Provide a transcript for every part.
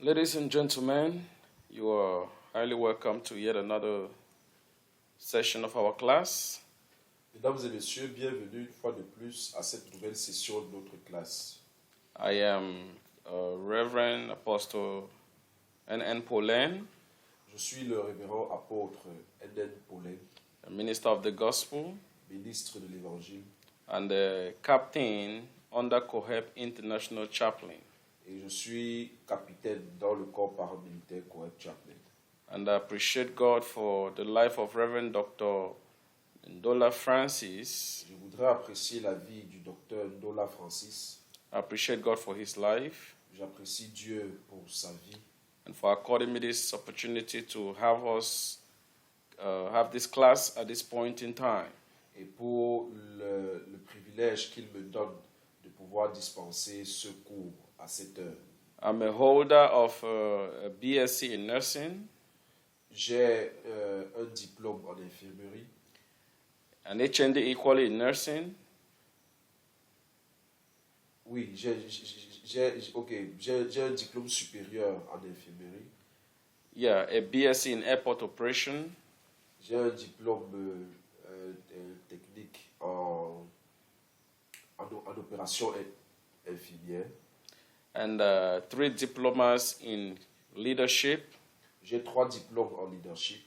Ladies and gentlemen, you are highly welcome to yet another session of our class. Mesdames et messieurs, bienvenue une fois de plus à cette nouvelle session de notre classe. I am Reverend Apostle N.N. Paulen, Je suis le révérend apôtre N.N. Paulen, a minister of the gospel ministre de l'Évangile, and the captain under COHEP International Chaplain. et je suis capitaine dans le corps paramilitaire COHEP Chaplain. And I appreciate God for the life of Reverend Dr. Ndola Francis. Je voudrais apprécier la vie du docteur Ndola Francis. I appreciate God for his life J'apprécie Dieu pour sa vie and for according me this opportunity to have us have this class at this point in time. et pour le privilège qu'il me donne de pouvoir dispenser ce cours à cette heure. I'm a holder of a BSc in nursing, J'ai un diplôme en infirmerie, an HND equally in nursing, oui, j'ai un diplôme supérieur en infirmerie. yeah, a BSc in airport operation, J'ai un diplôme technique en opération infirmière. and 3 diplomas in leadership, J'ai 3 diplômes en leadership,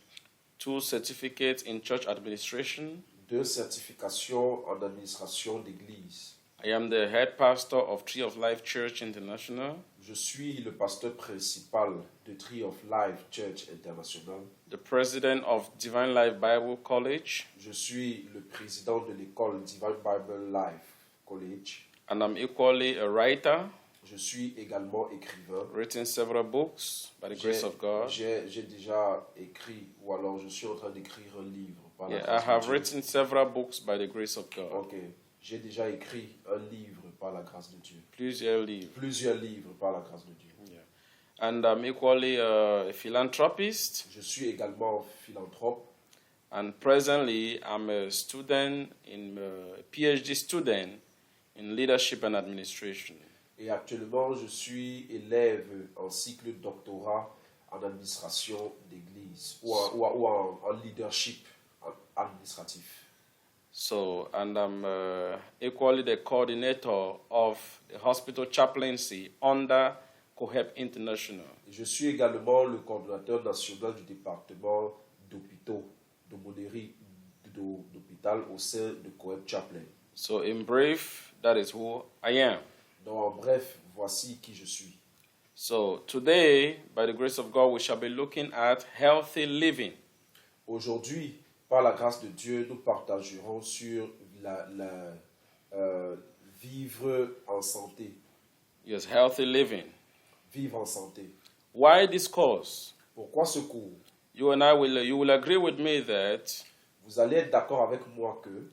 2 certificates in church administration. 2 certifications en administration d'église. I am the head pastor of Tree of Life Church International, Je suis le pasteur principal de Tree of Life Church International. the president of Divine Life Bible College, Je suis le président de l'école Divine Bible Life College. and I'm equally a writer, Je suis également écrivain. written several books by the grace of God. J'ai déjà écrit, ou alors je suis en train d'écrire un livre. Par la Yeah, I grâce de have Dieu. written several books by the grace of God. Ok, j'ai déjà écrit un livre par la grâce de Dieu. Plusieurs livres. Plusieurs livres par la grâce de Dieu. Yeah. And I'm equally a philanthropist. Je suis également philanthrope. And presently, I'm a student, a PhD student in leadership and administration. Et actuellement, je suis élève en cycle doctorat en administration d'église ou en leadership administratif. So, and I'm equally the coordinator of the hospital chaplaincy under COHEP International. Et je suis également le coordonnateur national du département d'hôpitaux, d'aumônerie d'hôpital au sein de COHEP Chaplain. So, in brief, that is who I am. Donc, en bref, voici qui je suis. So, today, by the grace of God, we shall be looking at healthy living. Aujourd'hui, par la grâce de Dieu, nous partagerons sur vivre en santé. Yes, healthy living. Vivre en santé. Why this course? Pourquoi ce cours? You will agree with me that Vous allez être d'accord avec moi que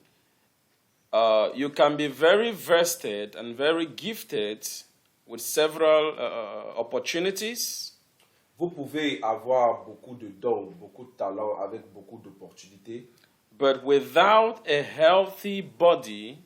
you can be very vested and very gifted with several opportunities, vous pouvez avoir beaucoup de dons, beaucoup de talents avec beaucoup d'opportunités, but without a healthy body,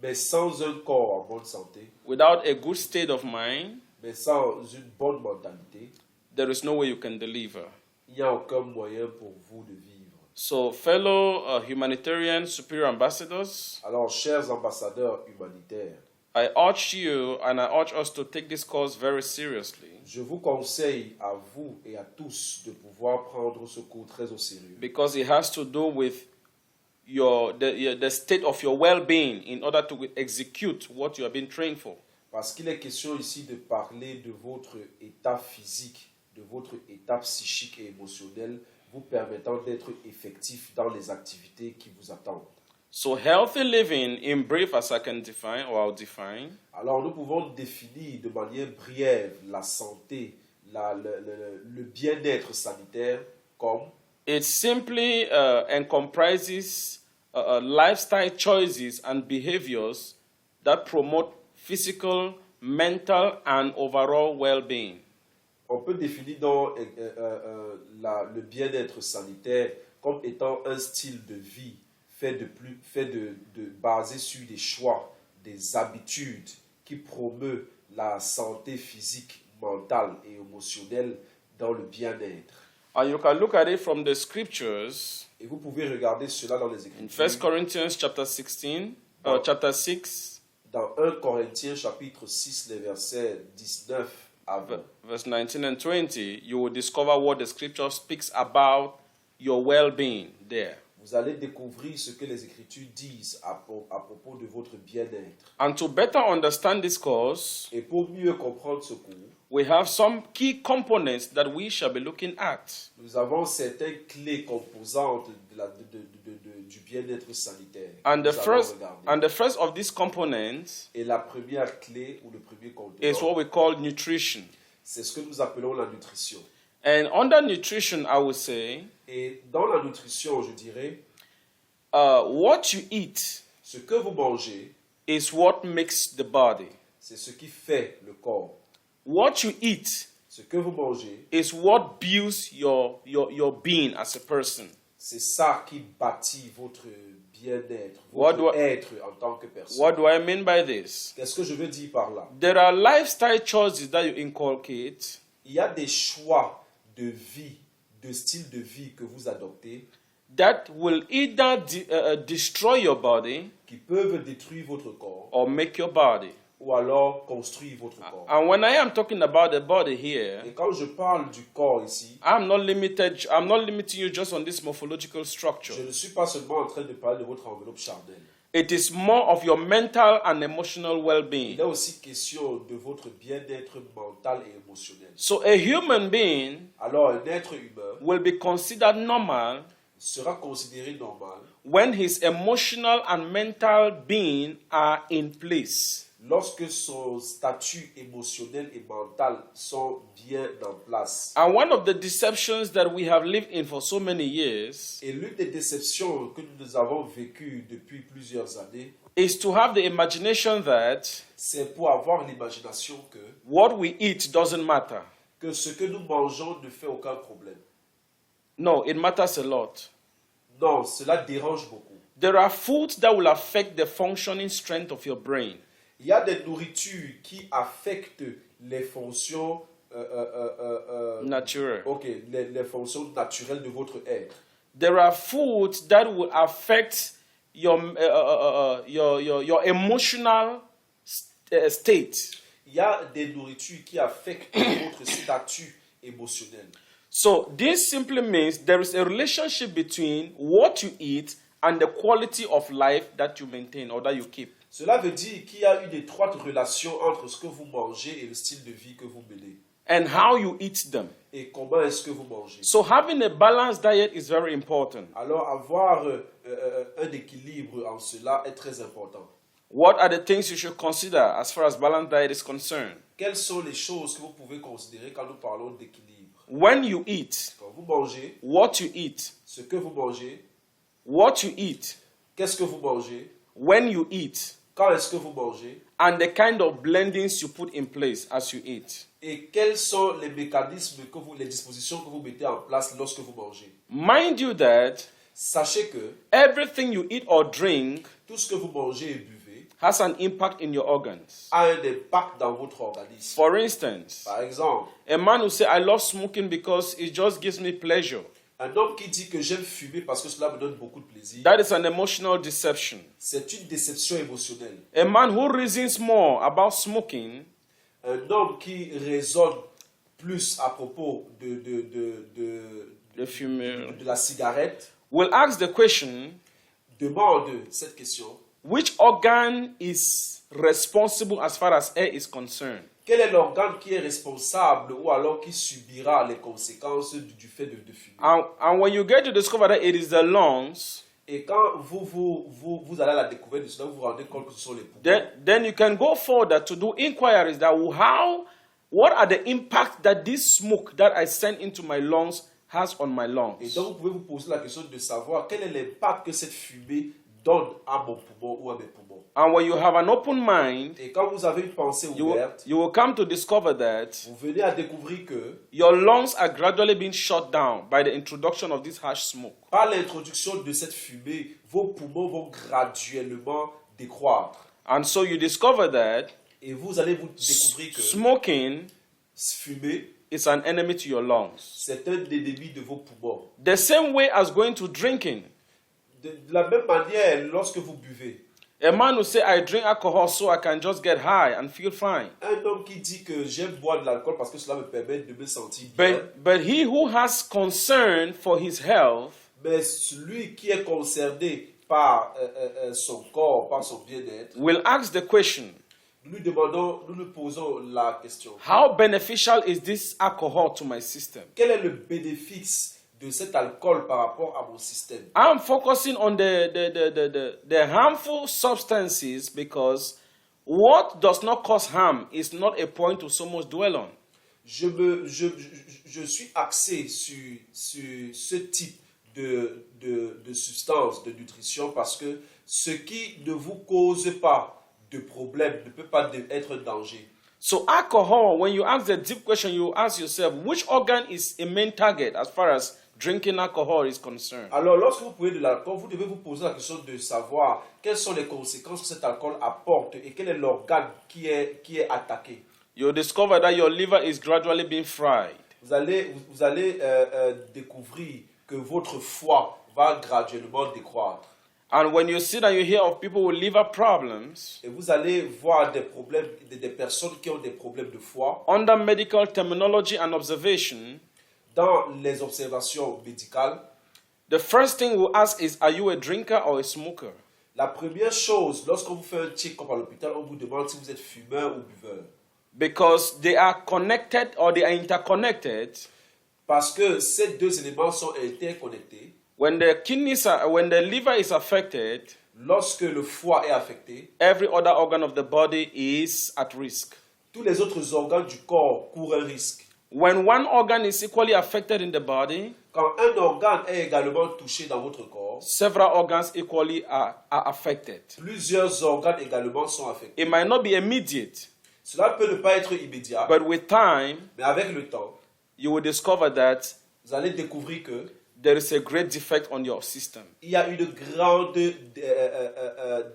mais sans un corps en bonne santé, without a good state of mind, mais sans une bonne mentalité, there is no way you can deliver. il n'y a aucun moyen pour vous de vivre. So, fellow humanitarian superior ambassadors, Alors, chers ambassadeurs humanitaires, I urge you and I urge us to take this course very seriously, je vous conseille à vous et à tous de pouvoir prendre ce cours très au sérieux. because it has to do with the state of your well-being in order to execute what you have been trained for. Parce qu'il est question ici de parler de votre état physique, de votre état psychique et émotionnel, vous permettant d'être effectif dans les activités qui vous attendent. So healthy living, in brief, as I can define, or I'll define, Alors nous pouvons définir de manière brève la santé, le bien-être sanitaire comme it simply comprises lifestyle choices and behaviors that promote physical, mental, and overall well-being. on peut définir donc le bien-être sanitaire comme étant un style de vie basé sur des choix, des habitudes qui promeut la santé physique, mental et émotionnel dans le bien-être. And you can look at it from the scriptures Et vous pouvez regarder cela dans les in 1 Écritures. Corinthians chapter 16, chapter 6, Dans 1 Corinthiens chapitre 6, les versets 19 à 20. verse 19 and 20, you will discover what the scripture speaks about your well-being there. Vous allez découvrir ce que les Écritures disent à propos de votre bien-être. And to better understand this course, Et pour mieux comprendre ce cours, we have some key components that we shall be looking at. nous avons certaines clés composantes du bien-être sanitaire. And Nous the allons first regarder. and the first of these components Et la première clé ou le premier is composant, what we call nutrition. c'est ce que nous appelons la nutrition. And under nutrition, I would say, Et dans la nutrition, je dirais, what you eat ce que vous mangez, is what makes the body. c'est ce qui fait le corps. What you eat Ce que vous mangez, is what builds your being as a person. c'est ça qui bâtit votre bien-être, What votre do I- être en tant que personne. What do I mean by this? Qu'est-ce que je veux dire par là? There are lifestyle choices that you inculcate Il y a des choix de vie, de style de vie que vous adoptez that will either destroy your body qui peuvent détruire votre corps or make your body. ou alors construire votre corps. And when I am talking about the body here, Et quand je parle du corps ici, I'm not limiting you just on this morphological structure. je ne suis pas seulement en train de parler de votre enveloppe charnelle. It is more of your mental and emotional Il well-being. est aussi question de votre bien-être mental et émotionnel. So a human being Alors un être humain will be considered normal sera considéré normal when his emotional and mental being are in place. lorsque son statut émotionnel et mental sont bien en place. And one of the deceptions that we have lived in for so many years Et l'une des déceptions que nous avons vécues depuis plusieurs années, is to have the imagination that c'est pour avoir l'imagination what we eat doesn't matter. que ce que nous mangeons ne fait aucun problème. No, it matters a lot. Non, cela dérange beaucoup. There are foods that will affect the functioning strength of your brain. Il y a des nourritures qui affectent les fonctions Natural. ok, les fonctions naturelles de votre être. There are foods that will affect your emotional state. Il y a des nourritures qui affectent votre statut émotionnel. So this simply means there is a relationship between what you eat and the quality of life that you maintain or that you keep. Cela veut dire qu'il y a une étroite relation entre ce que vous mangez et le style de vie que vous menez. And how you eat them. Et comment est-ce que vous mangez. So having a balanced diet is very important. Alors avoir un équilibre en cela est très important. What are the things you should consider as far as balanced diet is concerned? Quelles sont les choses que vous pouvez considérer quand nous parlons d'équilibre? When you eat, Quand vous mangez, what you eat, ce que vous mangez, what you eat, qu'est-ce que vous mangez, when you eat, quand est-ce que vous mangez, and the kind of blendings you put in place as you eat. et quels sont les mécanismes, les dispositions que vous mettez en place lorsque vous mangez. Mind you that Sachez que everything you eat or drink tout ce que vous mangez et buvez has an impact in your organs. a un impact dans votre organisme. For instance, Par exemple, a man who say, I love smoking because it just gives me pleasure. un homme qui dit que j'aime fumer parce que cela me donne beaucoup de plaisir, That is an emotional deception. c'est une déception émotionnelle. A man who reasons more about smoking Un homme qui raisonne plus à propos the fumer de la cigarette will ask the question, demande cette question: which organ is responsible as far as air is concerned? quel est l'organe qui est responsable ou alors qui subira les conséquences du fait de fumer? And when you get to discover that it is the lungs, Et quand vous allez à la découverte de cela, vous vous rendez compte que ce sont les poumons. then you can go further to do inquiries that what are the impacts that this smoke that I send into my lungs has on my Et lungs. donc vous pouvez vous poser la question de savoir quel est l'impact que cette fumée donne à mon poumon ou à mes poumons. And when you have an open mind, Et quand vous avez une pensée ouverte, you will come to discover that vous venez à découvrir que your lungs are gradually being shut down by the introduction of this harsh smoke. par l'introduction de cette fumée, vos poumons vont graduellement décroître. And so you discover that Et vous allez vous découvrir que smoking Fumer, is an enemy to your lungs. c'est un ennemi de vos poumons. The same way as going to drinking. De la même manière, lorsque vous buvez, A man will say, I drink alcohol so I can just get high and feel fine. un homme qui dit que j'aime boire de l'alcool parce que cela me permet de me sentir bien, But he who has concern for his health mais celui qui est concerné par son corps, par son bien-être, will ask the question, nous lui posons la question. how beneficial is this alcohol to my system? Quel est le bénéfice de cet alcool par rapport à mon système? I'm focusing on the harmful substances because what does not cause harm is not a point to so much dwell on. Je suis axé sur ce type de substance, de nutrition, parce que ce qui ne vous cause pas de problème ne peut pas être un danger. So alcohol, when you ask the deep question, you ask yourself, which organ is a main target as far as drinking alcohol is concerned? Alors, lorsque vous buvez de l'alcool, vous devez vous poser la question de savoir quelles sont les conséquences que cet alcool apporte et quel est l'organe qui est attaqué. You'll discover that your liver is gradually being fried. Vous allez découvrir que votre foie va graduellement décroître. And when you see that you hear of people with liver problems, Et vous allez voir des personnes qui ont des problèmes de foie. under medical terminology and observation, Dans les observations médicales, the first thing we'll ask is, are you a drinker or a smoker? la première chose, lorsqu'on vous fait un check-up à l'hôpital, on vous demande si vous êtes fumeur ou buveur. Because they are connected or they are interconnected. Parce que ces deux éléments sont interconnectés. When the liver is affected, Lorsque le foie est affecté, every other organ of the body is at risk. tous les autres organes du corps courent un risque. When one organ is equally affected in the body, Quand un organe est également touché dans votre corps, several organs equally are affected. plusieurs organes également sont affectés. It might not be immediate, Cela peut ne pas être immédiat, but with time, mais avec le temps, you will discover that vous allez découvrir que there is a great defect on your system. il y a une grande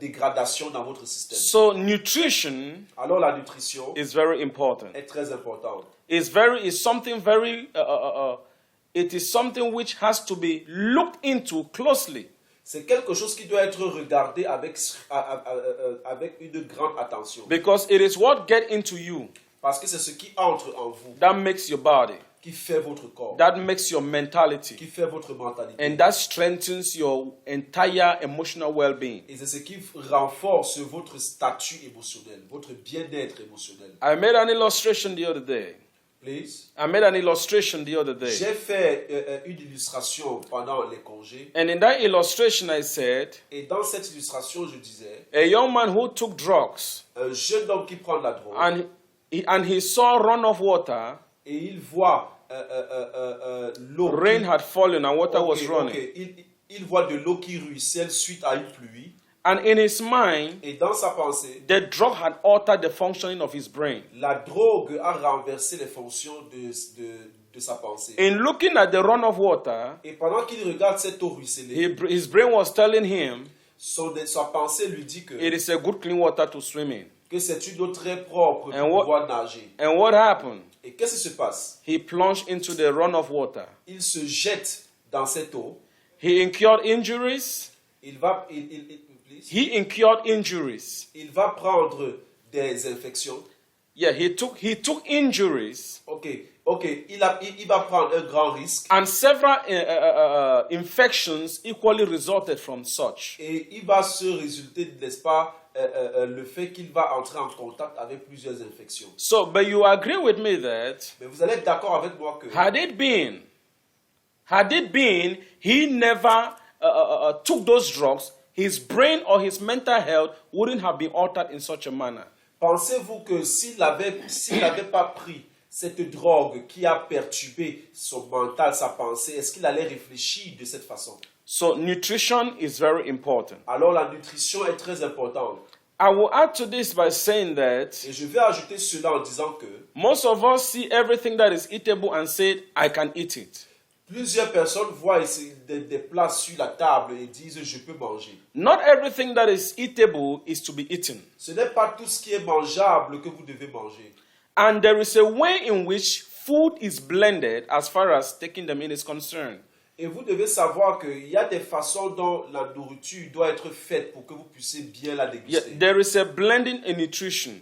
dégradation dans votre système. So nutrition Alors la nutrition is very important. est très importante. It is something which has to be looked into closely. C'est quelque chose qui doit être regardé avec une grande attention. Because it is what gets into you Parce que c'est ce qui entre en vous, that makes your body, qui fait votre corps, that makes your mentality, qui fait votre mentalité. and that strengthens your entire emotional well-being. Et c'est ce qui renforce votre statut émotionnel, votre bien-être émotionnel. I made an illustration the other day. Please. J'ai fait une illustration pendant les congés. And in that illustration I said, Et dans cette illustration, je disais, a young man who took drugs un jeune homme qui prend de la drogue and he saw run of water, et il voit l'eau. rain had fallen and water was running. Il voit de l'eau qui ruisselle suite à une pluie. And in his mind, Et dans sa pensée, the drug had altered the functioning of his brain. la drogue a renversé les fonctions de sa pensée. In looking at the run of water, Et pendant qu'il regarde cette eau ruisselée, his brain was telling him sa pensée lui dit it is a good clean water to swim in. que c'est une eau très propre And pour pouvoir nager. And what happened? Et qu'est-ce qui se passe? He plunged into the run of water. Il se jette dans cette eau. He incurred injuries. Il va prendre des infections. Yeah, he took injuries. Il va prendre un grand risque. And several infections equally resulted from such. Et il va se résulter, n'est-ce pas, le fait qu'il va entrer en contact avec plusieurs infections. So, but you agree with me that Mais vous allez être d'accord avec moi que had it been he never took those drugs, his brain or his mental health wouldn't have been altered in such a manner. Pensez-vous que s'il n'avait pas pris cette drogue qui a perturbé son mental, sa pensée, est-ce qu'il allait réfléchir de cette façon? So nutrition is very important. Alors la nutrition est très importante. I will add to this by saying that Et je vais ajouter cela en disant que most of us see everything that is eatable and say, I can eat it. plusieurs personnes voient ici des plats sur la table et disent je peux manger. Not everything that is eatable is to be eaten. Ce n'est pas tout ce qui est mangeable que vous devez manger. And there is a way in which food is blended as far as taking them in is concerned. Et vous devez savoir qu'il y a des façons dont la nourriture doit être faite pour que vous puissiez bien la Yeah, déguster. there is a blending in nutrition.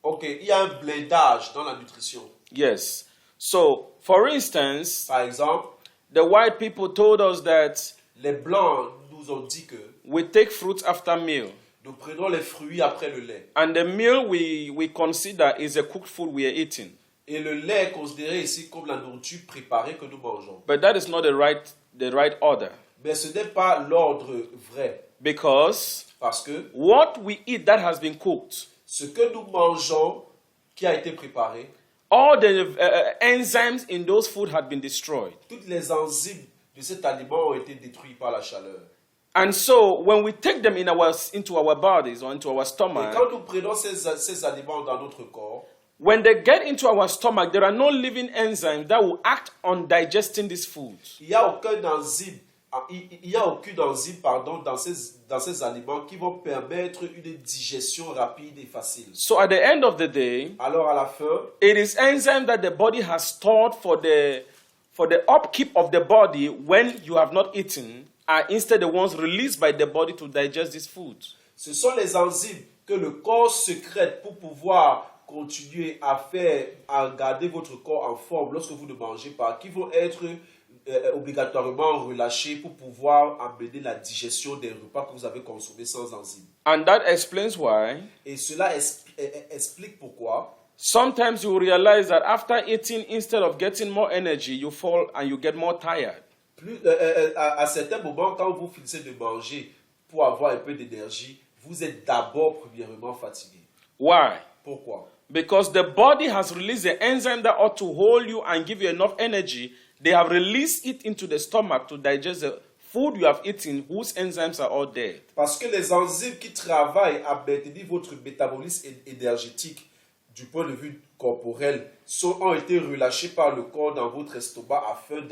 Ok, il y a un blindage dans la nutrition. Yes. So, for instance, Par exemple, the white people told us that les blancs nous ont dit que we take fruits after meal. nous prenons les fruits après le lait. And the meal we consider is a cooked food we are eating. Et le lait est considéré ici comme la nourriture préparée que nous mangeons. But that is not the right order. Mais ce n'est pas l'ordre vrai. Because Parce que what we eat that has been cooked, ce que nous mangeons qui a été préparé, all the enzymes in those food had been destroyed. toutes les enzymes de cet aliment ont été détruites par la chaleur. And so when we take them into our bodies or into our Et stomach, quand nous prenons ces aliments dans notre corps, when they get into our stomach, there are no living enzymes that will act on digesting this food. il n'y a aucune enzyme, dans ces aliments qui vont permettre une digestion rapide et facile. So at the end of the day, Alors à la fin, it is enzyme that the body has stored for the upkeep of the body when you have not eaten are instead the ones released by the body to digest this food. ce sont les enzymes que le corps sécrète pour pouvoir continuer à garder votre corps en forme lorsque vous ne mangez pas, qui vont être obligatoirement relâchés pour pouvoir amener la digestion des repas que vous avez consommés sans enzymes. And that explains why Et cela explique pourquoi sometimes you realize that after eating, instead of getting more energy, you fall and you get more tired. à certains moments, quand vous finissez de manger pour avoir un peu d'énergie, vous êtes d'abord premièrement fatigué. Why? Pourquoi? Because the body has released the enzyme that ought to hold you and give you enough energy. They have released it into the stomach to digest the food you have eaten, whose enzymes are all dead. Parce que les enzymes qui travaillent à maintenir votre métabolisme énergétique du point de vue corporel ont été relâchés par le corps dans votre estomac afin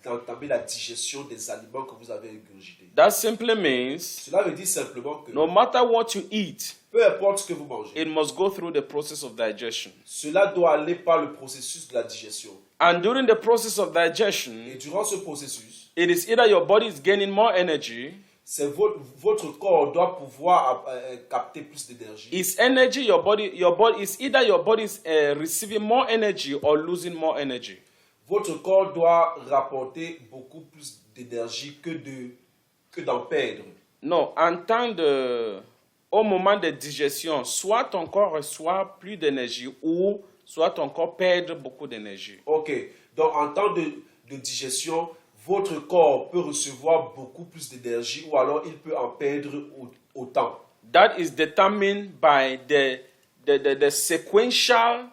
d'entamer la digestion des aliments que vous avez ingurgités. That simply means Cela veut dire simplement que no matter what you eat, peu importe ce que vous mangez, it must go through the process of digestion. cela doit aller par le processus de la digestion. And during the process of Et digestion, durant ce processus, it is either your body is gaining more energy, c'est votre corps doit pouvoir capter plus d'énergie. is energy your body is either your body is receiving more energy or losing more energy. Votre corps doit rapporter beaucoup plus d'énergie que d'en perdre. Non, au moment de digestion, soit ton corps reçoit plus d'énergie ou soit ton corps perd beaucoup d'énergie. Ok, donc en temps de digestion, votre corps peut recevoir beaucoup plus d'énergie ou alors il peut en perdre autant. That is determined by the sequential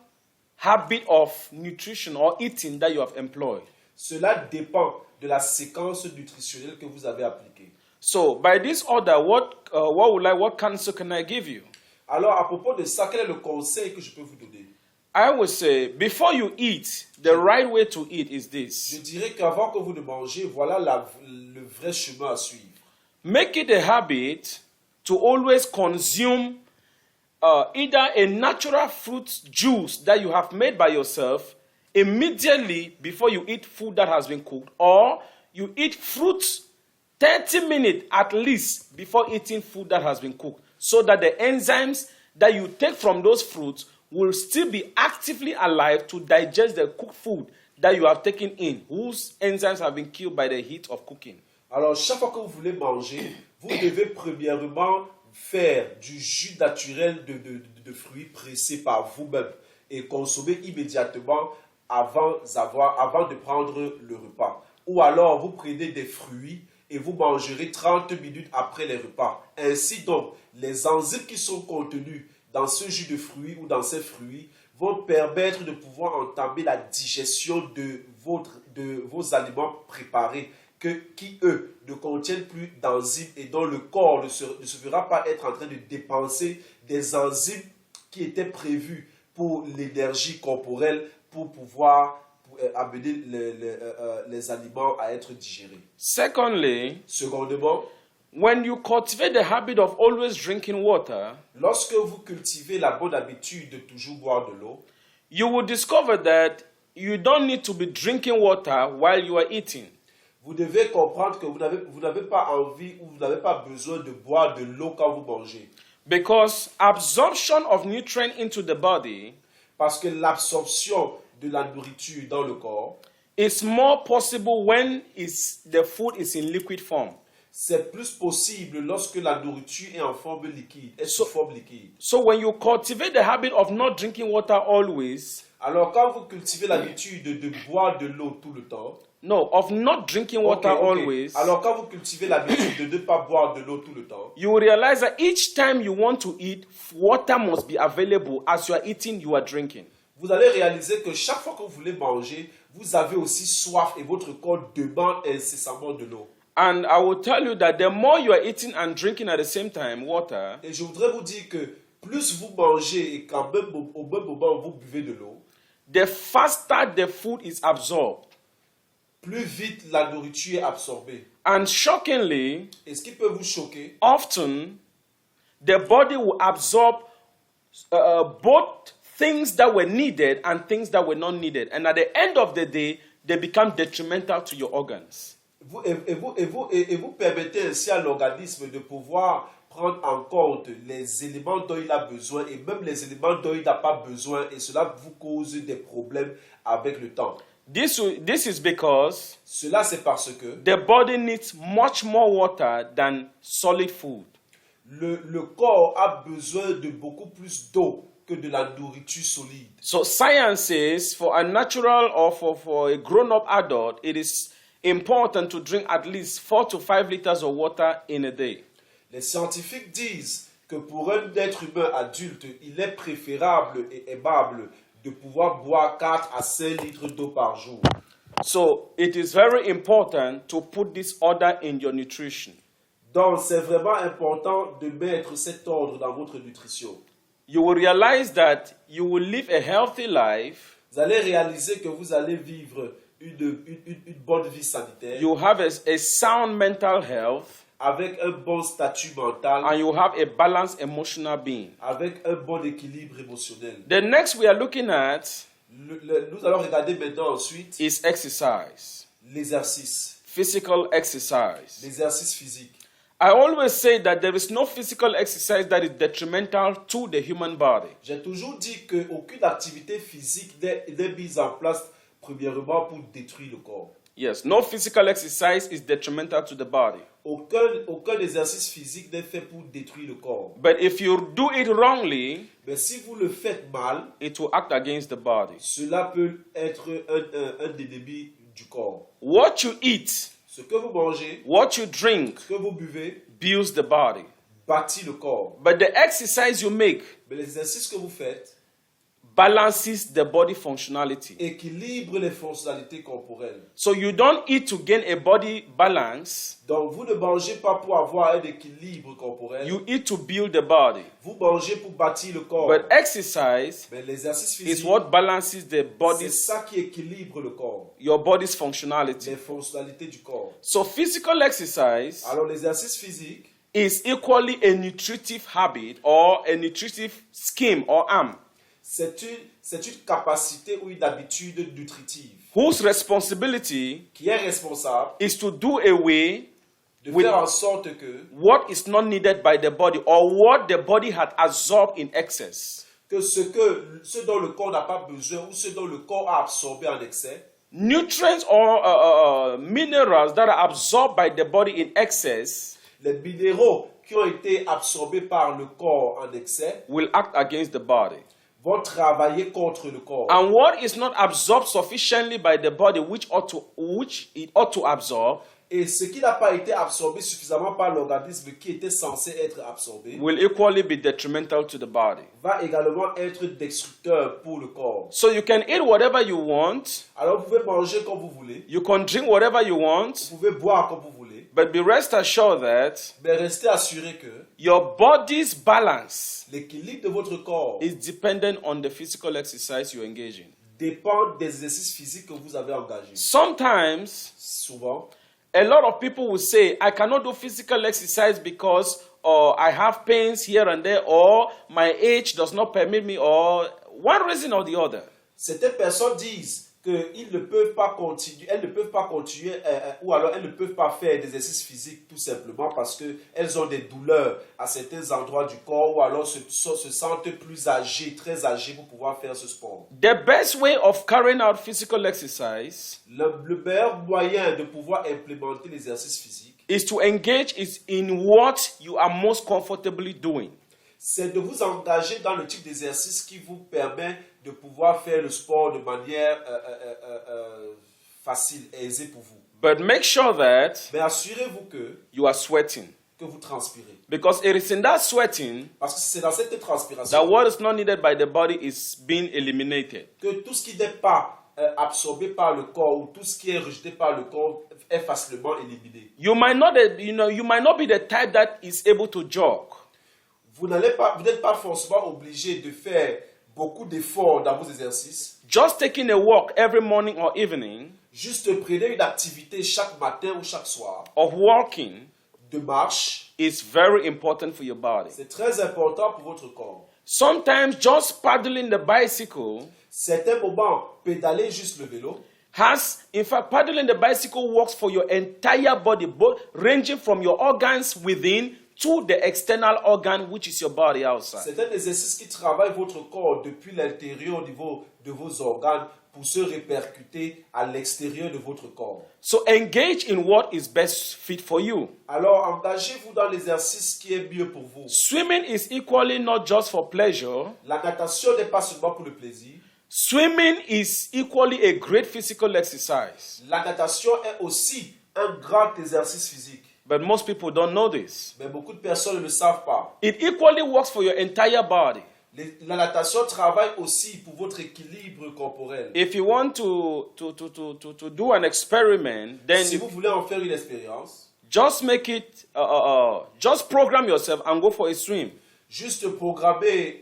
habit of nutrition or eating that you have employed. Cela dépend de la séquence nutritionnelle que vous avez appliquée. So, by this order, what counsel can I give you? Alors, à propos de ça, quel est le conseil que je peux vous donner? I would say, before you eat, the right way to eat is this. Je dirais qu'avant que vous ne mangez, voilà le vrai chemin à suivre. Make it a habit to always consume either a natural fruit juice that you have made by yourself immediately before you eat food that has been cooked, or you eat fruits 30 minutes at least before eating food that has been cooked, so that the enzymes that you take from those fruits will still be actively alive to digest the cooked food that you have taken in, whose enzymes have been killed by the heat of cooking. Alors, chaque fois que vous voulez manger, vous devez premièrement faire du jus naturel de fruits pressés par vous-même et consommer immédiatement avant de prendre le repas. Ou alors, vous prenez des fruits et vous mangerez 30 minutes après les repas. Ainsi donc, les enzymes qui sont contenues dans ce jus de fruits ou dans ces fruits vont permettre de pouvoir entamer la digestion de vos aliments préparés qui, eux, ne contiennent plus d'enzymes et dont le corps ne se verra pas être en train de dépenser des enzymes qui étaient prévues pour l'énergie corporelle pour pouvoir amener les aliments à être digérés. Secondement, when you cultivate the habit of always drinking water, lorsque vous cultivez la bonne habitude de toujours boire de l'eau, you will discover that you don't need to be drinking water while you are eating. Vous devez comprendre que vous n'avez pas envie ou vous n'avez pas besoin de boire de l'eau quand vous mangez. Because absorption of nutrient into the body Parce que l'absorption de la nourriture dans le corps, is more possible when the food is in liquid form. c'est plus possible lorsque la nourriture est en forme liquide, est sous forme liquide. So when you cultivate the habit of not drinking water always, Alors quand vous cultivez l'habitude de boire de l'eau tout le temps, no, of not drinking water always, alors quand vous cultivez l'habitude de ne pas boire de l'eau tout le temps, you will realize that each time you want to eat, water must be available. As you are eating, you are drinking. vous allez réaliser que chaque fois que vous voulez manger, vous avez aussi soif et votre corps demande incessamment de l'eau. And I will tell you that the more you are eating and drinking at the same time water, Et je voudrais vous dire que plus vous mangez et quand même au même moment vous buvez de l'eau, the faster the food is absorbed. plus vite la nourriture est absorbée. And shockingly, Et ce qui peut vous choquer, often the body will absorb both things that were needed and things that were not needed. And at the end of the day, they become detrimental to your organs. vous permettez ainsi à l'organisme de pouvoir prendre en compte les éléments dont il a besoin et même les éléments dont il n'a pas besoin, et cela vous cause des problèmes avec le temps. This is because Cela, c'est parce que the body needs much more water than solid food. le corps a besoin de beaucoup plus d'eau que de la nourriture solide. So science says for a natural or for a grown-up adult, it is important to drink at least 4 to 5 liters of water in a day. Les scientifiques disent que pour un être humain adulte, il est préférable et aimable de pouvoir boire 4 à 5 litres d'eau par jour. So it is very important to put this order in your nutrition. Donc, c'est vraiment important de mettre cet ordre dans votre nutrition. You will realize that you will live a healthy life. Vous allez réaliser que vous allez vivre une bonne vie sanitaire, You have a sound mental health, avec un bon statut mental, and you have a balanced emotional being. avec un bon équilibre émotionnel. The next we are looking at Nous allons regarder maintenant ensuite is exercise, l'exercice, physical exercise. l'exercice physique. I always say that there is no physical exercise that is detrimental to the human body. J'ai toujours dit qu'aucune activité physique n'est mise en place premièrement pour détruire le corps. Yes, no physical exercise is detrimental to the body. Aucun exercice physique n'est fait pour détruire le corps. But if you do it wrongly, Mais si vous le faites mal, it will act against the body. cela peut être un ennemi du corps. What you eat, Ce que vous mangez, what you drink, ce que vous buvez, builds the body. bâtit le corps. But the exercise you make Mais l'exercice que vous faites balances the body functionality. équilibre les fonctionnalités corporelles. So you don't eat to gain a body balance, Donc vous ne mangez pas pour avoir un équilibre corporel. you eat to build the body. Vous mangez pour bâtir le corps. But exercise Mais l'exercice is physique, what balances the c'est body's, ça qui équilibre le corps, your body's functionality. les fonctionnalités du corps. So physical exercise Alors l'exercice physique, is equally a nutritive habit or a nutritive scheme or arm c'est une capacité ou une habitude nutritive whose responsibility qui est responsable is to do away de with faire en sorte que what is not needed by the body or what the body had absorbed in excess. ce dont le corps n'a pas besoin ou ce dont le corps a absorbé en excès, Nutrients or minerals that are absorbed by the body in excess les minéraux qui ont été absorbés par le corps en excès will act against the body. vont travailler contre le corps. And what is not absorbed sufficiently by the body, which it ought to absorb, Et ce qui n'a pas été absorbé suffisamment par l'organisme qui était censé être absorbé will equally be detrimental to the body. va également être destructeur pour le corps. So you can eat whatever you want, Alors vous pouvez manger comme vous voulez, you can drink whatever you want, vous pouvez boire comme vous voulez, but be rest assured that mais restez assuré que your body's balance l'équilibre de votre corps is dependent on the physical exercise you engage in. dépend des exercices physiques que vous avez engagés. Sometimes, Souvent, a lot of people will say, I cannot do physical exercise because I have pains here and there, or my age does not permit me, or one reason or the other. Certaines personnes disent qu'elles ne peuvent pas continuer, ou alors elles ne peuvent pas faire d'exercice physique tout simplement parce qu'elles ont des douleurs à certains endroits du corps ou alors se sentent plus âgées, très âgées pour pouvoir faire ce sport. The best way of carrying out physical exercise Le meilleur moyen de pouvoir implémenter l'exercice physique, is to engage in what you are most comfortably doing. c'est de vous engager dans le type d'exercice qui vous permet de pouvoir faire le sport de manière facile, aisée pour vous. But make sure that Mais assurez-vous que you are sweating. vous transpirez. Because it is in that sweating Parce que c'est dans cette that transpiration what is not needed by the body is being eliminated. que tout ce qui n'est pas absorbé par le corps ou tout ce qui est rejeté par le corps est facilement éliminé. You might not be the type that is able to jog. Vous n'êtes pas forcément obligé de faire beaucoup d'efforts dans vos exercices. Just taking a walk every morning or evening, Juste prenez une activité chaque matin ou chaque soir of walking, de marche. is very important for your body. C'est très important pour votre corps. Sometimes just paddling the bicycle Certains moments, pédaler juste le vélo, in fact, paddling the bicycle works for your entire body, both ranging from your organs within to the external organ, which is your body outside. c'est un exercice qui travaille votre corps depuis l'intérieur au niveau de vos organes pour se répercuter à l'extérieur de votre corps. So engage in what is best fit for you. Alors, engagez-vous dans l'exercice qui est mieux pour vous. Swimming is equally not just for pleasure. La natation n'est pas seulement pour le plaisir. Swimming is equally a great physical exercise. La natation est aussi un grand exercice physique. But most people don't know this. Mais beaucoup de personnes ne le savent pas. It equally works for your entire body. La natation travaille aussi pour votre équilibre corporel. If you want to do an experiment, then Si vous voulez en faire une expérience, just make it, just program yourself and go for a swim. juste programmez,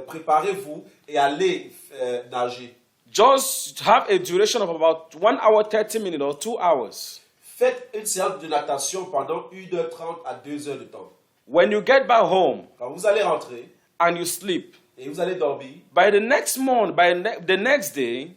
préparez-vous et allez nager. Just have a duration of about 1 hour 30 minutes or 2 hours. Faites une séance de natation pendant 1h30 à 2h de temps. When you get back home Quand vous allez rentrer and you sleep, et vous allez dormir, by the next morning, the next day,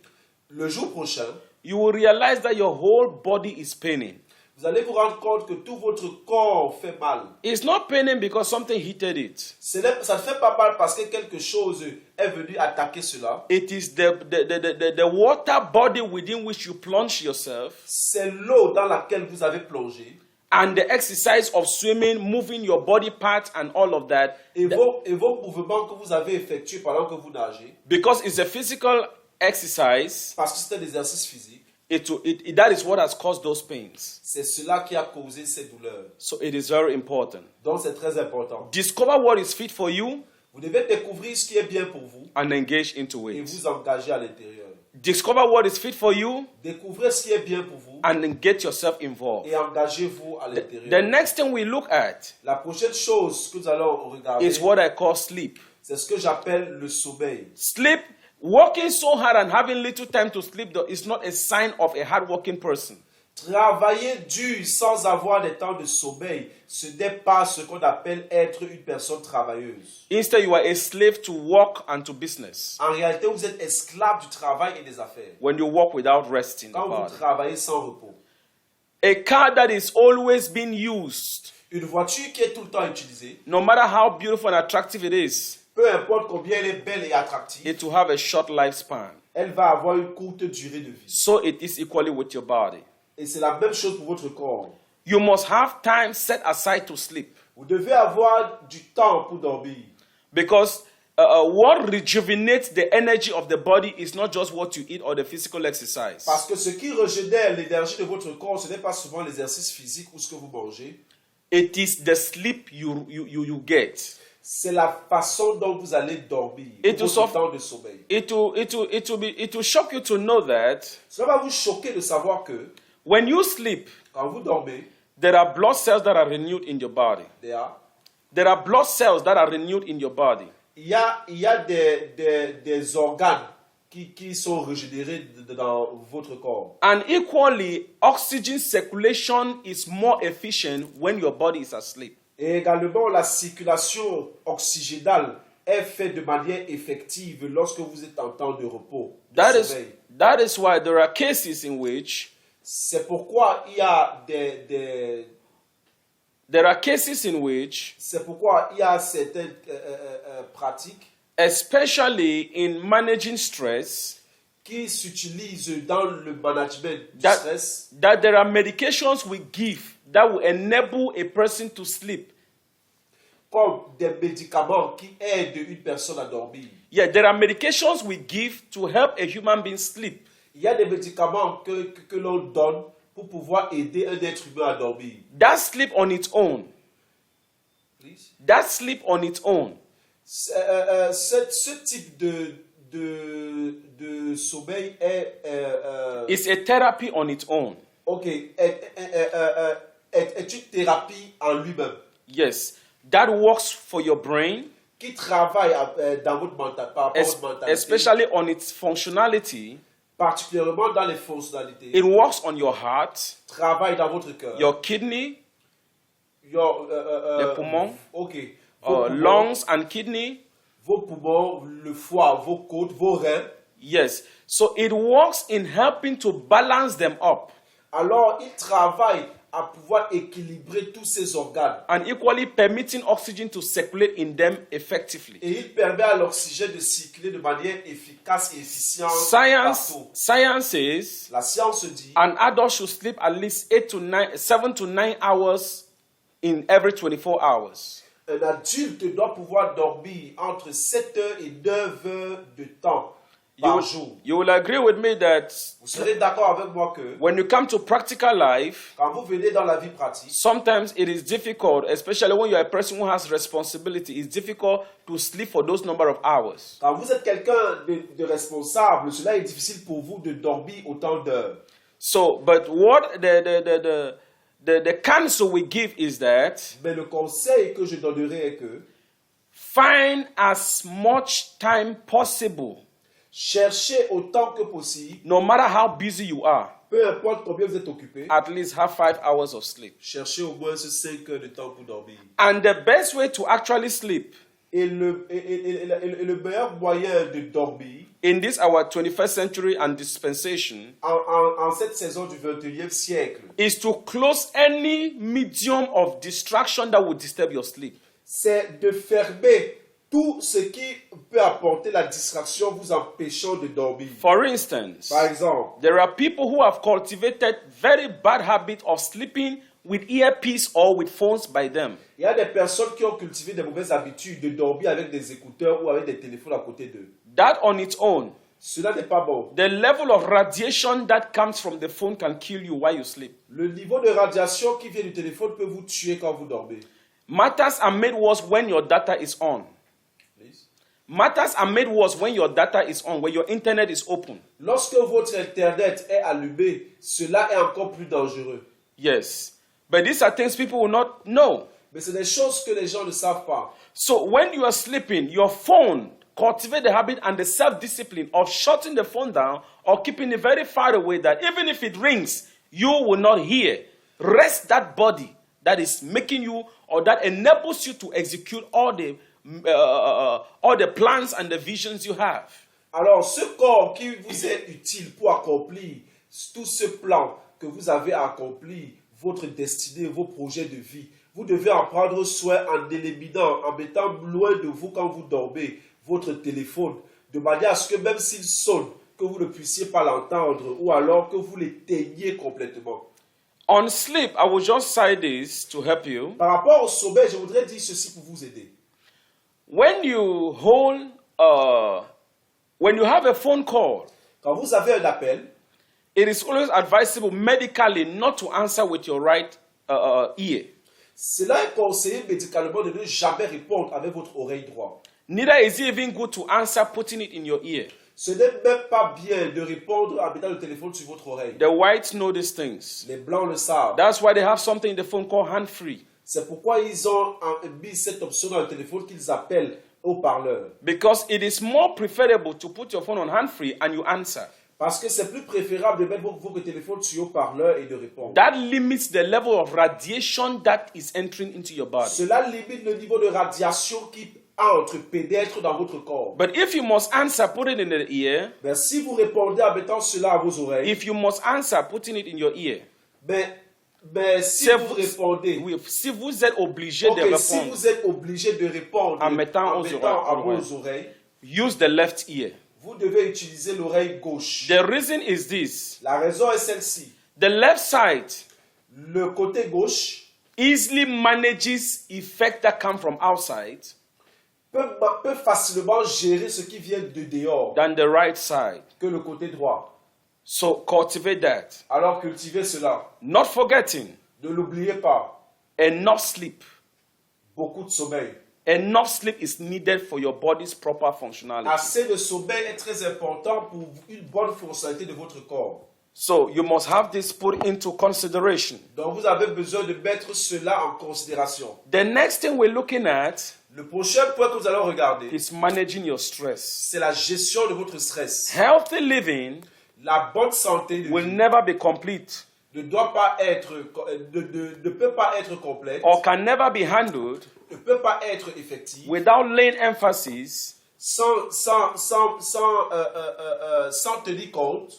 le jour prochain, you will realize that your whole body is paining. vous allez vous rendre compte que tout votre corps fait mal. It's not paining because something heated it. Ça ne fait pas mal parce que quelque chose est venu attaquer cela. It is the water body within which you plunge yourself, C'est l'eau dans laquelle vous avez plongé. and the exercise of swimming, moving your body parts and all of that, Et vos mouvements que vous avez effectués pendant que vous nagez, because it's a physical exercise, parce que c'est un exercice physique, that is what has caused those pains. c'est cela qui a causé ces douleurs. So it is very important. Donc c'est très important. Discover what is fit for you Vous devez découvrir ce qui est bien pour vous and engage into et it. vous engager à l'intérieur. Discover what is fit for you Découvrez ce qui est bien pour vous and then get yourself involved. et engagez-vous à The l'intérieur. next thing we look at La prochaine chose que nous allons regarder, is what I call sleep. c'est ce que j'appelle le sommeil. Sleep, working so hard and having little time to sleep is not a sign of a hardworking person. Travailler dur sans avoir des temps de sommeil, ce n'est pas ce qu'on appelle être une personne travailleuse. Instead, you are a slave to work and to business. En réalité, vous êtes esclave du travail et des affaires. When you work without resting the Quand vous body. travaillez sans repos. A car that is always being used, Une voiture qui est tout le temps utilisée, no matter how beautiful and attractive it is, peu importe combien elle est belle et attractive, it will have a short lifespan. elle va avoir une courte durée de vie. So it is equally with your body. Et c'est la même chose pour votre corps. You must have time set aside to sleep. Vous devez avoir du temps pour dormir. Because what rejuvenates the energy of the body is not just what you eat or the physical exercise. Parce que ce qui régénère l'énergie de votre corps, ce n'est pas souvent l'exercice physique ou ce que vous mangez. It is the sleep you get. C'est la façon dont vous allez dormir. It will Votre temps de sommeil. It will shock you to know that Cela va vous choquer de savoir que when you sleep, quand vous dormez, there are blood cells that are renewed in your body. There are blood cells that are renewed in your body. Il y a des organes qui sont régénérés dans votre corps. And equally, oxygen circulation is more efficient when your body is asleep. Et également, la circulation oxygénale est fait de manière effective lorsque vous êtes en temps de repos, de That sommeil. is why there are cases in which C'est pourquoi il y a certaines pratiques especially in managing stress, qui s'utilisent dans le management du that, stress, that there are medications we give that will enable a person to sleep. comme des médicaments qui aident une personne à dormir. Yeah, there are medications we give to help a human being sleep. Il y a des médicaments que l'on donne pour pouvoir aider un être humain à dormir. That sleep on its own, Please. that sleep on its own Ce type de sommeil is a therapy on its own. Est une thérapie en lui-même Yes, that works for your brain, qui travaille dans votre mental, par rapport à votre mentalité, especially on its functionality. particulièrement dans les fonctionnalités. It works on your heart, Travaille dans votre cœur. your kidney, les poumons, Ok. Vos poumons, lungs and kidney. vos poumons, le foie, vos côtes, vos reins. Yes, so it works in helping to balance them up Alors, il travaille à pouvoir équilibrer tous ces organes. and equally permitting oxygen to circulate in them effectively. Et il permet à l'oxygène de circuler de manière efficace et efficiente partout. Science says La science dit an adult should sleep at least 7 to 9 hours in every 24 hours. un adulte doit pouvoir dormir entre 7 heures et 9 heures de temps par jour. You will agree with me that Vous serez d'accord avec moi que when you come to practical life, quand vous venez dans la vie pratique, sometimes it is difficult, especially when you're a person who has responsibility, it's difficult to sleep for those number of hours. quand vous êtes quelqu'un de responsable, cela est difficile pour vous de dormir autant d'heures. So, but what the counsel we give is that Mais le conseil que je donnerai est que find as much time possible, cherchez autant que possible, no matter how busy you are, peu importe combien vous êtes occupé, at least have 5 hours of sleep. cherchez au moins ces 5 heures de temps pour dormir. And the best way to actually sleep Et le meilleur moyen de dormir in this our 21st century and dispensation en cette saison du 21e siècle, is to close any medium of distraction that would disturb your sleep. c'est de fermer tout ce qui peut apporter la distraction vous empêchant de dormir. For instance, Par exemple, there are people who have cultivated very bad habit of sleeping with earpiece or with phones by them. il y a des personnes qui ont cultivé des mauvaises habitudes de dormir avec des écouteurs ou avec des téléphones à côté d'eux. That on its own, Cela n'est pas bon. the level of radiation that comes from the phone can kill you while you sleep. Le niveau de radiation qui vient du téléphone peut vous tuer quand vous dormez. Matters are made worse when your data is on. Please. Matters are made worse when your data is on, when your internet is open. Lorsque votre Internet est allumé, cela est encore plus dangereux. Yes. But these are things people will not know. Mais c'est des choses que les gens ne savent pas. So when you are sleeping, your phone, cultivate the habit and the self-discipline of shutting the phone down or keeping it very far away that even if it rings, you will not hear. Rest that body that is making you or that enables you to execute all the plans and the visions you have. Alors, ce corps qui vous est utile pour accomplir tout ce plan que vous avez accompli, votre destinée, vos projets de vie, vous devez en prendre soin en éliminant, en mettant loin de vous quand vous dormez votre téléphone, de manière à ce que même s'il sonne, que vous ne puissiez pas l'entendre ou alors que vous l'éteigniez complètement. On sleep, I will just say this to help you. Par rapport au sommeil, je voudrais dire ceci pour vous aider. When you have a phone call, Quand vous avez un appel, it is always advisable medically not to answer with your right ear. cela est conseillé médicalement de ne jamais répondre avec votre oreille droite. Neither is it even good to answer putting it in your ear. Ce n'est même pas bien de répondre en mettant le téléphone sur votre oreille. The whites know these things. Les blancs le savent. That's why they have something in the phone called hand-free. C'est pourquoi ils ont mis cette option dans le téléphone qu'ils appellent haut-parleur. Because it is more preferable to put your phone on hand-free and you answer. Parce que c'est plus préférable de mettre votre téléphone sur haut-parleur et de répondre. That limits the level of radiation that is entering into your body. Cela limite le niveau de radiation qui entre pénètre dans votre corps. But if you must answer, put it in the ear. Ben, si vous répondez en mettant cela à vos oreilles, If you must answer, putting it in your ear. si Si vous répondez, Oui, si vous êtes obligé de ok, si répondre, vous êtes obligé de répondre En mettant à aux vos oreilles, use the left ear. vous devez utiliser l'oreille gauche. The reason is this. La raison est celle-ci. The left side Le côté gauche easily manages effects that come from outside peut facilement gérer ce qui vient de dehors than the right side. que le côté droit. So cultivate that. Alors cultivez cela. Not forgetting, Ne l'oubliez pas. enough sleep. Beaucoup de sommeil. Enough sleep is needed for your body's proper functionality. Assez de sommeil est très important pour une bonne fonctionnalité de votre corps. So you must have this put into consideration. Donc vous avez besoin de mettre cela en considération. The next thing we're looking at Le prochain point que nous allons regarder, is managing your stress. c'est la gestion de votre stress. Healthy living La bonne santé de will vie never be complete ne peut pas être complète, or can never be handled ne peut pas être effective without laying emphasis sans tenir compte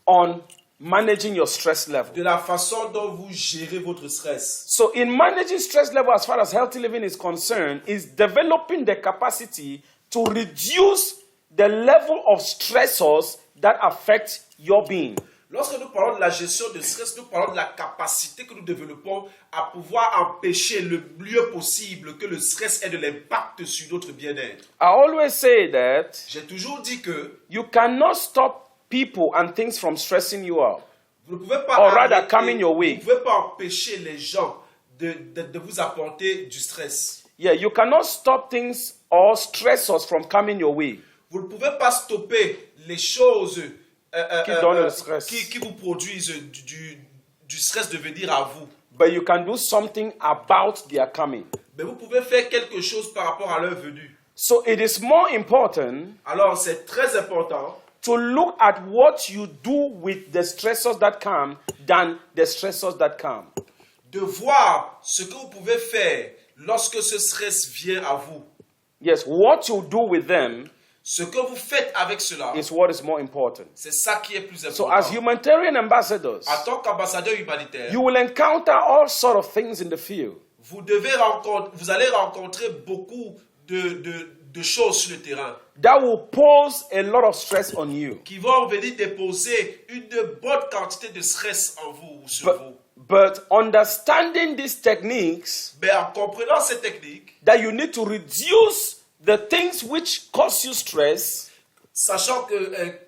on managing your stress level. de la façon dont vous gérez votre stress. So in managing stress level as far as healthy living is concerned is developing the capacity to reduce the level of stressors that affect your being. Lorsque nous parlons de la gestion de stress, nous parlons de la capacité que nous développons à pouvoir empêcher le mieux possible que le stress ait de l'impact sur notre bien-être. I always say that J'ai toujours dit que you cannot stop people and things from stressing you out. vous ne pouvez pas Or rather, arrêter, come in your way. vous ne pouvez pas empêcher les gens de vous apporter du stress. Yeah, you cannot stop things or stressors from coming your way. Vous ne pouvez pas stopper les choses Qui donnent le stress. qui vous produisent du stress de venir à vous. But you can do something about their coming. Mais vous pouvez faire quelque chose par rapport à leur venue. So it is more important Alors c'est très important to look at what you do with the stressors that come than the stressors that come. de voir ce que vous pouvez faire lorsque ce stress vient à vous. Yes, what you do with them Ce que vous faites avec cela, is what is more important. c'est ça qui est plus So important. as humanitarian ambassadors, En tant qu'ambassadeur humanitaire, you will encounter all sort of things in the field. vous allez rencontrer beaucoup de choses sur le terrain That will pose a lot of stress on you. qui vont venir déposer une bonne quantité de stress en vous ou sur vous. But understanding these techniques, Mais en comprenant ces techniques, that you need to reduce the things which cause you stress, sachant que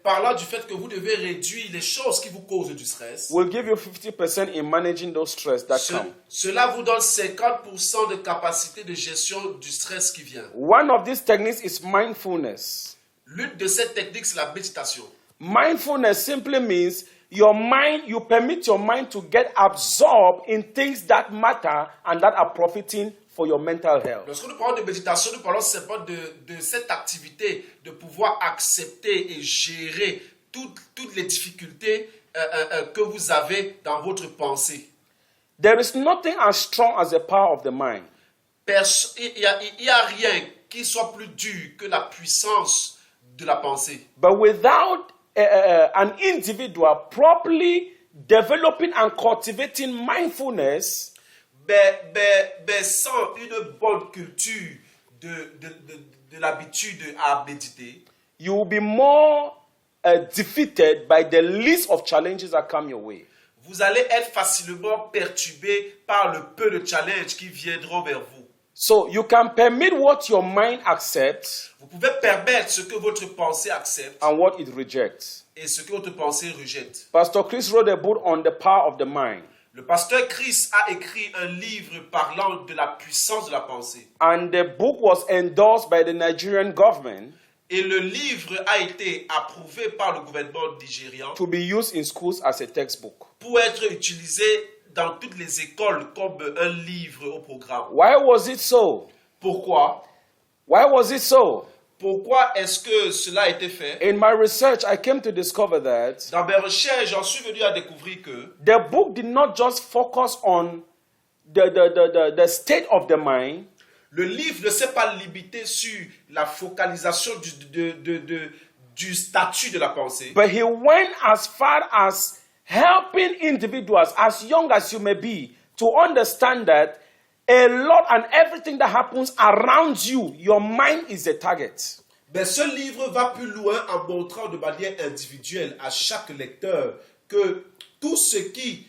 parlant du fait que vous devez réduire les choses qui vous causent du stress, will give you 50% in managing those stress that come. cela vous donne 50% de capacité de gestion du stress qui vient. One of these techniques is mindfulness. L'une de ces techniques, c'est la méditation. Mindfulness simply means you permit your mind to get absorbed in things that matter and that are profiting for your mental health. Lorsque nous parlons de méditation, nous parlons simplement de cette activité de pouvoir accepter et gérer toutes les difficultés que vous avez dans votre pensée. There is nothing as strong as the power of the mind. Il n'y a rien qui soit plus dur que la puissance de la pensée. But without an individual properly developing and cultivating mindfulness, Sans une bonne culture de l'habitude à méditer, you will be more defeated by the list of challenges that come your way. vous allez être facilement perturbé par le peu de challenges qui viendront vers vous. So you can permit what your mind accepts Vous pouvez permettre ce que votre pensée accepte and what it rejects. et ce que votre pensée rejette. Pastor Chris wrote a book on the power of the mind. Le pasteur Chris a écrit un livre parlant de la puissance de la pensée. And the book was endorsed by the Nigerian government Et le livre a été approuvé par le gouvernement nigérian to be used in schools as a textbook. pour être utilisé dans toutes les écoles comme un livre au programme. Why was it so? Pourquoi? Why was it so? Pourquoi est-ce que cela a été fait? In my research, I came to discover that Dans mes recherches, j'en suis venu à découvrir que the book did not just focus on the state of the mind, Le livre ne s'est pas limité sur la focalisation du statut de la pensée, but he went as far as helping individuals, as young as you may be, to understand that a lot and everything that happens around you, your mind is a target. mais ce livre va plus loin en montrant de manière individuelle à chaque lecteur que tout ce qui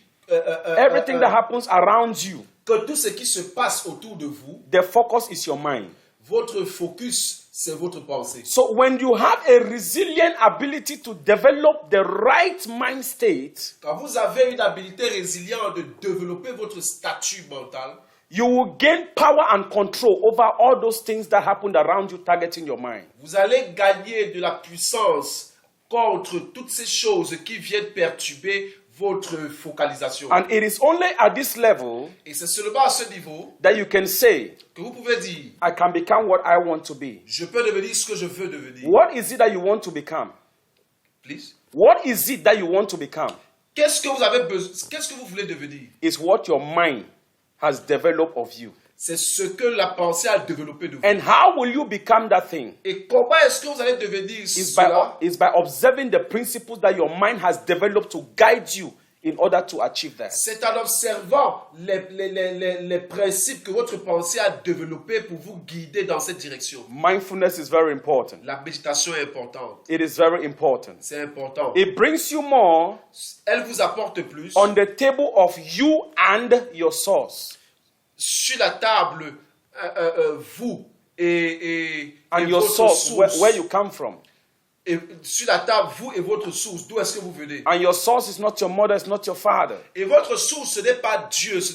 Everything that happens around you, que tout ce qui se passe autour de vous, the focus is your mind. votre focus, c'est votre pensée. So when you have a resilient ability to develop the right mind state, Quand vous avez une habilité résiliente de développer votre statut mental, you will gain power and control over all those things that happened around you targeting your mind. vous allez gagner de la puissance contre toutes ces choses qui viennent perturber votre focalisation. And it is only at this level Et c'est seulement à ce niveau that you can say, que vous pouvez dire, I can become what I want to be. je peux devenir ce que je veux devenir. What is it that you want to become? Please. What is it that you want to become? Qu'est-ce que vous avez besoin? Qu'est-ce que vous voulez devenir? Is what your mind has developed of you. C'est ce que la pensée a développé de vous. And how will you become that thing? Et comment est-ce que vous allez devenir Is cela? by observing the principles that your mind has developed to guide you in order to achieve that. C'est en observant les principes que votre pensée a développés pour vous guider dans cette direction. Mindfulness is very important. La méditation est importante. It is very important. C'est important. It brings you more Elle vous apporte plus on the table of you and your source. sur la table, vous et And your votre source, source. where you come from. Et sur la table, vous et votre source. D'où est-ce que vous venez? And your source is not your mother, it's not your father. Et votre source, ce n'est pas Dieu, ce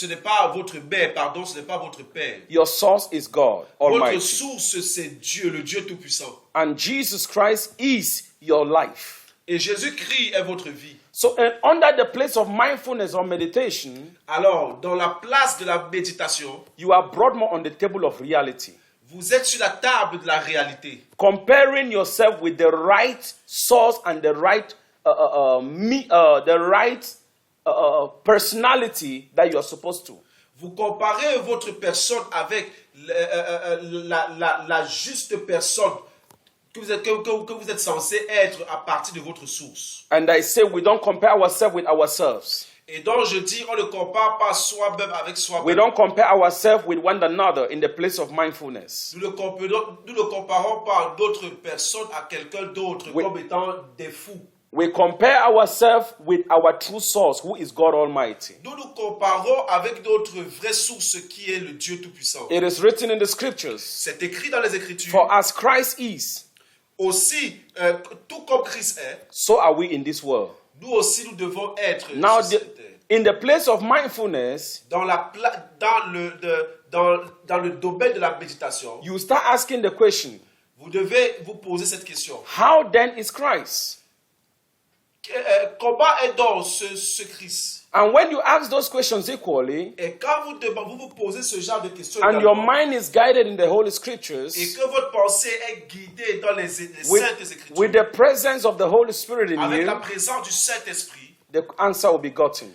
n'est pas votre mère, pardon, ce n'est pas votre père. Your source is God Votre Almighty. source, c'est Dieu, le Dieu Tout-Puissant. And Jesus Christ is your life. Et Jésus-Christ est votre vie. So under the place of mindfulness or meditation, Alors, dans la place de la méditation, you are brought more on the table of reality. vous êtes sur la table de la réalité. Comparing yourself with the right source and the right personality that you are supposed to. Vous comparez votre personne avec la juste personne que vous êtes censé être à partir de votre source. And I say we don't compare ourselves with ourselves. Et donc je dis, on ne compare pas soi-même avec We soi-même. don't compare ourselves with one another in the place of mindfulness. Nous ne comparons pas d'autres personnes à quelqu'un d'autre Oui. comme étant des fous. We compare ourselves with our true source, who is God Almighty. Nous nous comparons avec notre vraie source qui est le Dieu Tout-Puissant. It is written in the scriptures, C'est écrit dans les Écritures. for as Christ is, Aussi, tout comme Christ est, so are we in this world. nous aussi nous devons être Now, sur cette terre. in the place of mindfulness, Dans le domaine de la méditation, you start asking the question, vous devez vous poser cette question. how then is Christ? Comment est donc ce Christ? And when you ask those questions equally, Et quand vous vous posez ce genre de questions and your également, mind is guided in the Holy Scriptures, et que votre pensée est guidée dans les Saintes Écritures, with the presence of the Holy Spirit in avec la you, présence du Saint-Esprit, the answer will be gotten.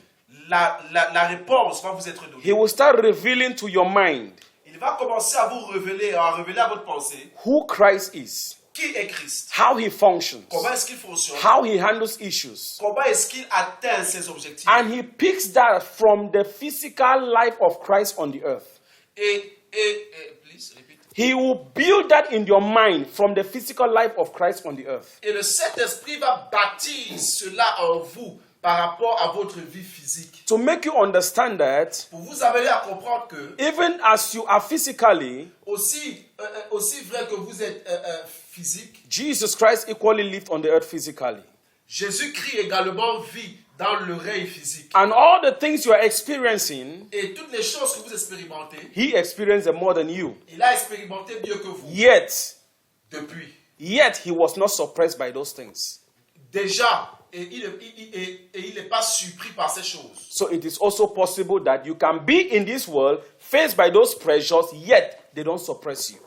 la réponse va vous être He donnée. will start revealing to your mind Il va commencer à vous révéler à votre pensée who Christ is, qui est Christ, how he functions, comment est-ce qu'il fonctionne, how he handles issues. comment est-ce qu'il atteint ses objectifs. And he picks that from the physical life of Christ on the earth. Please repeat. He will build that in your mind from the physical life of Christ on the earth. Et le Saint-Esprit va bâtir cela en vous par rapport à votre vie physique. To make you understand that Pour vous amener à comprendre que, even as you are physically, aussi vrai que vous êtes physique, Jesus Christ equally lived on the earth physically. Jésus-Christ également vit dans le règne physique. And all the things you are experiencing, Et toutes les choses que vous expérimentez, he experienced them more than you. il a expérimenté mieux que vous. Yet he was not surprised by those things. Déjà, et il n'est pas surpris par ces choses. So it is also possible that you can be in this world faced by those pressures, yet they don't suppress you.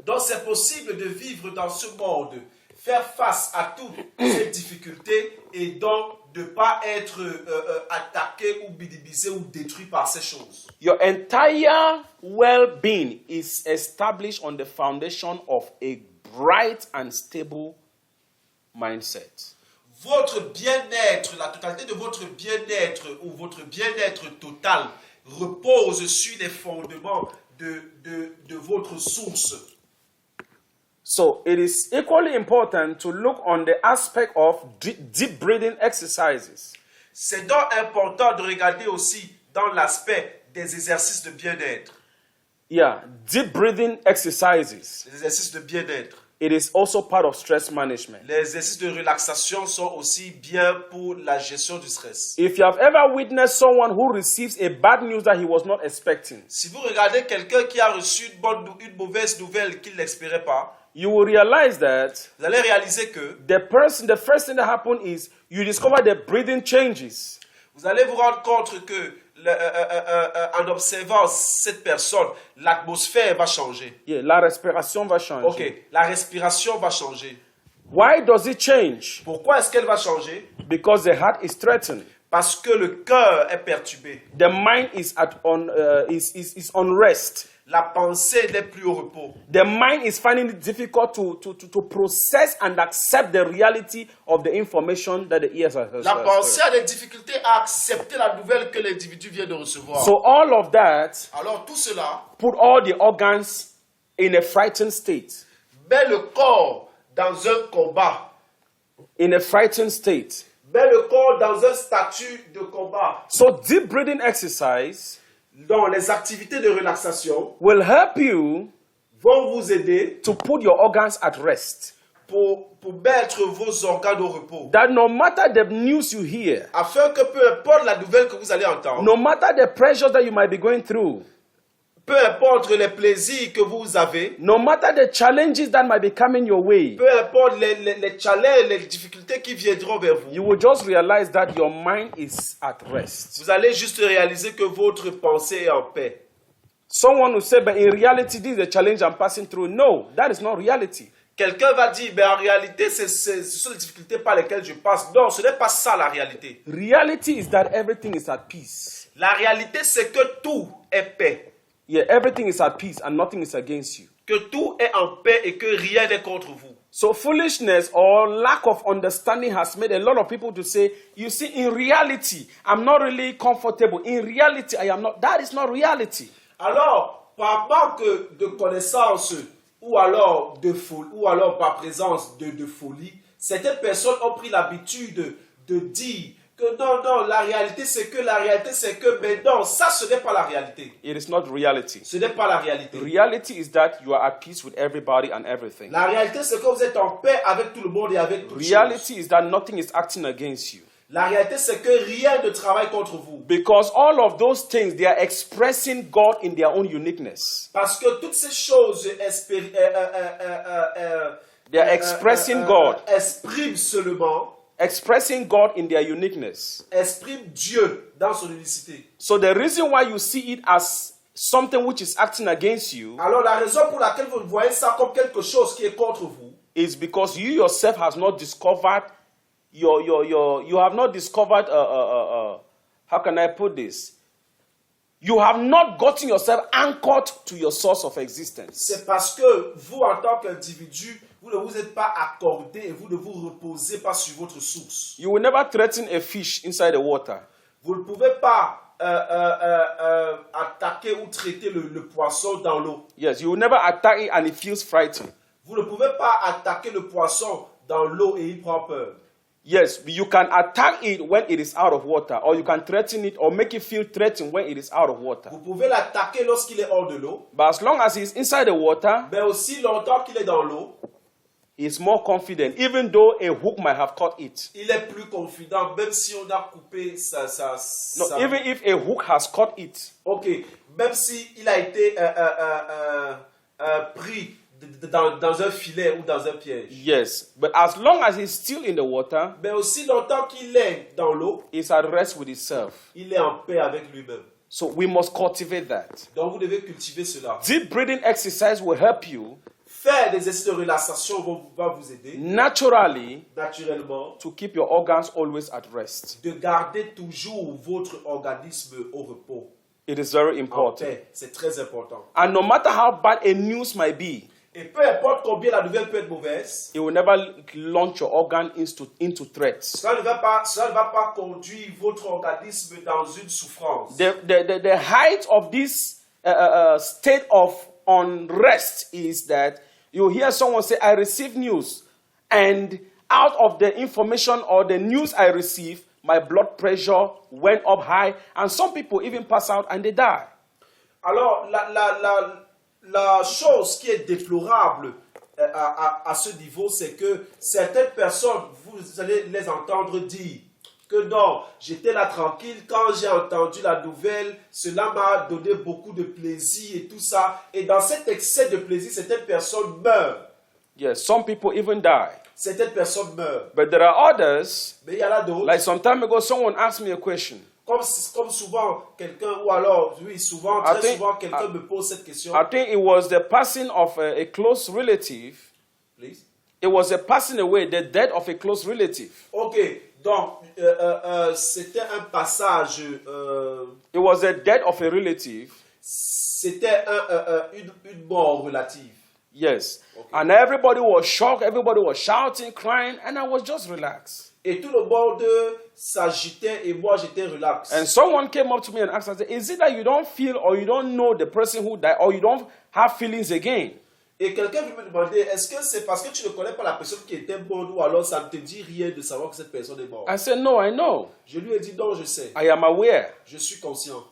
Donc c'est possible de vivre dans ce monde faire face à toutes ces difficultés et donc de ne pas être attaqué ou minimiser ou détruit par ces choses. Your entire well-being is established on the foundation of a bright and stable mindset. Votre bien-être, la totalité de votre bien-être ou votre bien-être total repose sur les fondements de votre source. So it is equally important to look on the aspect of deep breathing exercises. C'est donc important de regarder aussi dans l'aspect des exercices de bien-être. Yeah, deep breathing exercises. Les exercices de bien-être. It is also part of stress management. Les exercices de relaxation sont aussi bien pour la gestion du stress. If you have ever witnessed someone who receives a bad news that he was not expecting, Si vous regardez quelqu'un qui a reçu une mauvaise nouvelle qu'il n'espérait pas, you will realize that vous allez réaliser que the first thing that happened is you discover the breathing changes. vous allez vous rendre compte que en observant cette personne, l'atmosphère va changer. Yeah, la respiration va changer. Ok, la respiration va changer. Why does it change? Pourquoi est-ce qu'elle va changer? Because the heart is threatened. Parce que le cœur est perturbé. The mind is is on rest. La pensée n'est plus au repos. The mind is finding it difficult to process and accept the reality of the information that the ears are. La pensée a des difficultés à accepter la nouvelle que l'individu vient de recevoir. So all of that Alors tout cela put all the organs in a frightened state. met le corps dans un combat. In a frightened state. Met le corps dans un statut de combat. So deep breathing exercise Donc les activités de relaxation will help you vont vous aider to put your organs at rest. pour mettre vos organes au repos. That no matter the news you hear, Afin que peu importe la nouvelle que vous allez entendre, no matter the pressures that you might be going through, peu importe les plaisirs que vous avez, no matter the challenges that might be coming your way, peu importe les challenges, les difficultés qui viendront vers vous, you will just realize that your mind is at rest. vous allez juste réaliser que votre pensée est en paix. Someone will say, but in reality, this is the challenge I'm passing through. No, that is not reality. Quelqu'un va dire, mais en réalité, ce sont les difficultés par lesquelles je passe. Non, ce n'est pas ça la réalité. Reality is that everything is at peace. La réalité, c'est que tout est paix. Yeah, everything is at peace and nothing is against you. Que tout est en paix et que rien n'est contre vous. So foolishness or lack of understanding has made a lot of people to say, you see, in reality, I'm not really comfortable. In reality, I am not. That is not reality. Alors, par manque de connaissances ou alors par présence de folie, certaines personnes ont pris l'habitude de dire que non, la réalité c'est que, mais non, ça ce n'est pas la réalité. It is not reality. Ce n'est pas la réalité. Reality is that you are at peace with everybody and everything. La réalité c'est que vous êtes en paix avec tout le monde et avec toutes choses. Reality is that nothing is acting against you. La réalité c'est que rien ne travaille contre vous. Because all of those things, they are expressing God in their own uniqueness. Parce que toutes ces choses They are expressing God. Expriment seulement, Expressing God in their uniqueness. expriment Dieu dans son unicité. So the reason why you see it as something which is acting against you Alors la raison pour laquelle vous voyez ça comme quelque chose qui est contre vous, is because you yourself has not discovered you have not discovered how can I put this? You have not gotten yourself anchored to your source of existence. c'est parce que vous, en tant qu'individu, vous ne vous êtes pas accordé et vous ne vous reposez pas sur votre source. You will never threaten a fish inside the water. Vous ne pouvez pas attaquer ou traiter le poisson dans l'eau. Yes, you will never attack it and it feels frightened. Vous ne pouvez pas attaquer le poisson dans l'eau et il prend peur. Yes, you can attack it when it is out of water, or you can threaten it or make it feel threatened when it is out of water. Vous pouvez l'attaquer lorsqu'il est hors de l'eau, But as long as he's inside the water, mais aussi longtemps qu'il est dans l'eau, he's more confident, even though a hook might have caught it. il est plus confident, même si on a coupé No, even if a hook has caught it, Ok, même si il a été pris dans un filet ou dans un piège. yes. But as long as he's still in the water, Mais aussi longtemps qu'il est dans l'eau, he's at rest with himself. il est en paix avec lui-même. So we must cultivate that. Donc vous devez cultiver cela. Deep breathing exercise will help you Faire des exercices de relaxation va vous aider naturally naturellement to keep your organs always at rest. de garder toujours votre organisme au repos. It is very En important. paix. C'est très important. And no matter how bad a news might be, Et peu importe combien la nouvelle peut être mauvaise, it will never launch your organ into threats. cela ne va pas conduire votre organisme dans une souffrance. The height of this state of unrest is that you hear someone say, I received news, and out of the information or the news I received, my blood pressure went up high, and some people even pass out and they die. Alors, la chose qui est déplorable à ce niveau, c'est que certaines personnes, vous allez les entendre dire que non, j'étais là tranquille, quand j'ai entendu la nouvelle, cela m'a donné beaucoup de plaisir et tout ça. Et dans cet excès de plaisir, certaines personnes meurent. Yes, some people even die. Certaines personnes meurent. But there are others, Mais il y en a d'autres. like some time ago, someone asked me a question. Comme souvent, quelqu'un, ou alors, oui, souvent, I très think- souvent, quelqu'un me pose cette question. I think it was the passing of a close relative. Please. It was a passing away, the death of a close relative. Ok, donc, c'était un passage, It was the death of a relative. c'était une mort relative. Yes. Okay. And everybody was shocked, everybody was shouting, crying, and I was just relaxed. Et tout le monde s'agitait et moi j'étais relax. And someone came up to me and asked, I said, is it that you don't feel or you don't know the person who died or you don't have feelings again? Et quelqu'un veut me demander, est-ce que c'est parce que tu ne connais pas la personne qui était morte ou alors ça ne te dit rien de savoir que cette personne est morte? I said, no, I know. Je lui ai dit non, je sais, I am aware. je suis conscient.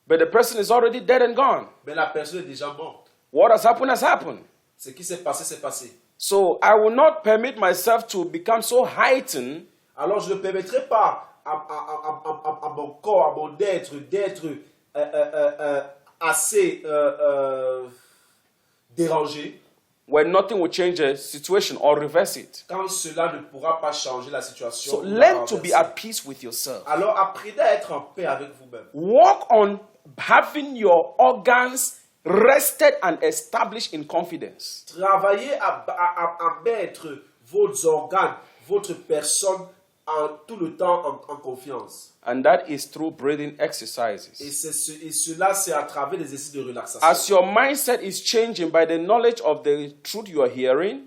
But the person is already dead and gone. Mais la personne est déjà morte. What has happened has happened. Ce qui s'est passé, c'est passé. So I will not permit myself to become so heightened Alors je ne permettrai pas à mon corps, à mon être, d'être assez dérangé when nothing will change the situation or reverse it. quand cela ne pourra pas changer la situation. So ou la learn to be renverser. at peace with yourself. Alors apprenez à être en paix avec vous-même. Work on having your organs rested and established in confidence. Travaillez à mettre vos organes, votre personne tout le temps en confiance. And that is through breathing Et, exercises. et cela, c'est à travers des exercices de relaxation. As your mindset is changing by the knowledge of the truth you are hearing,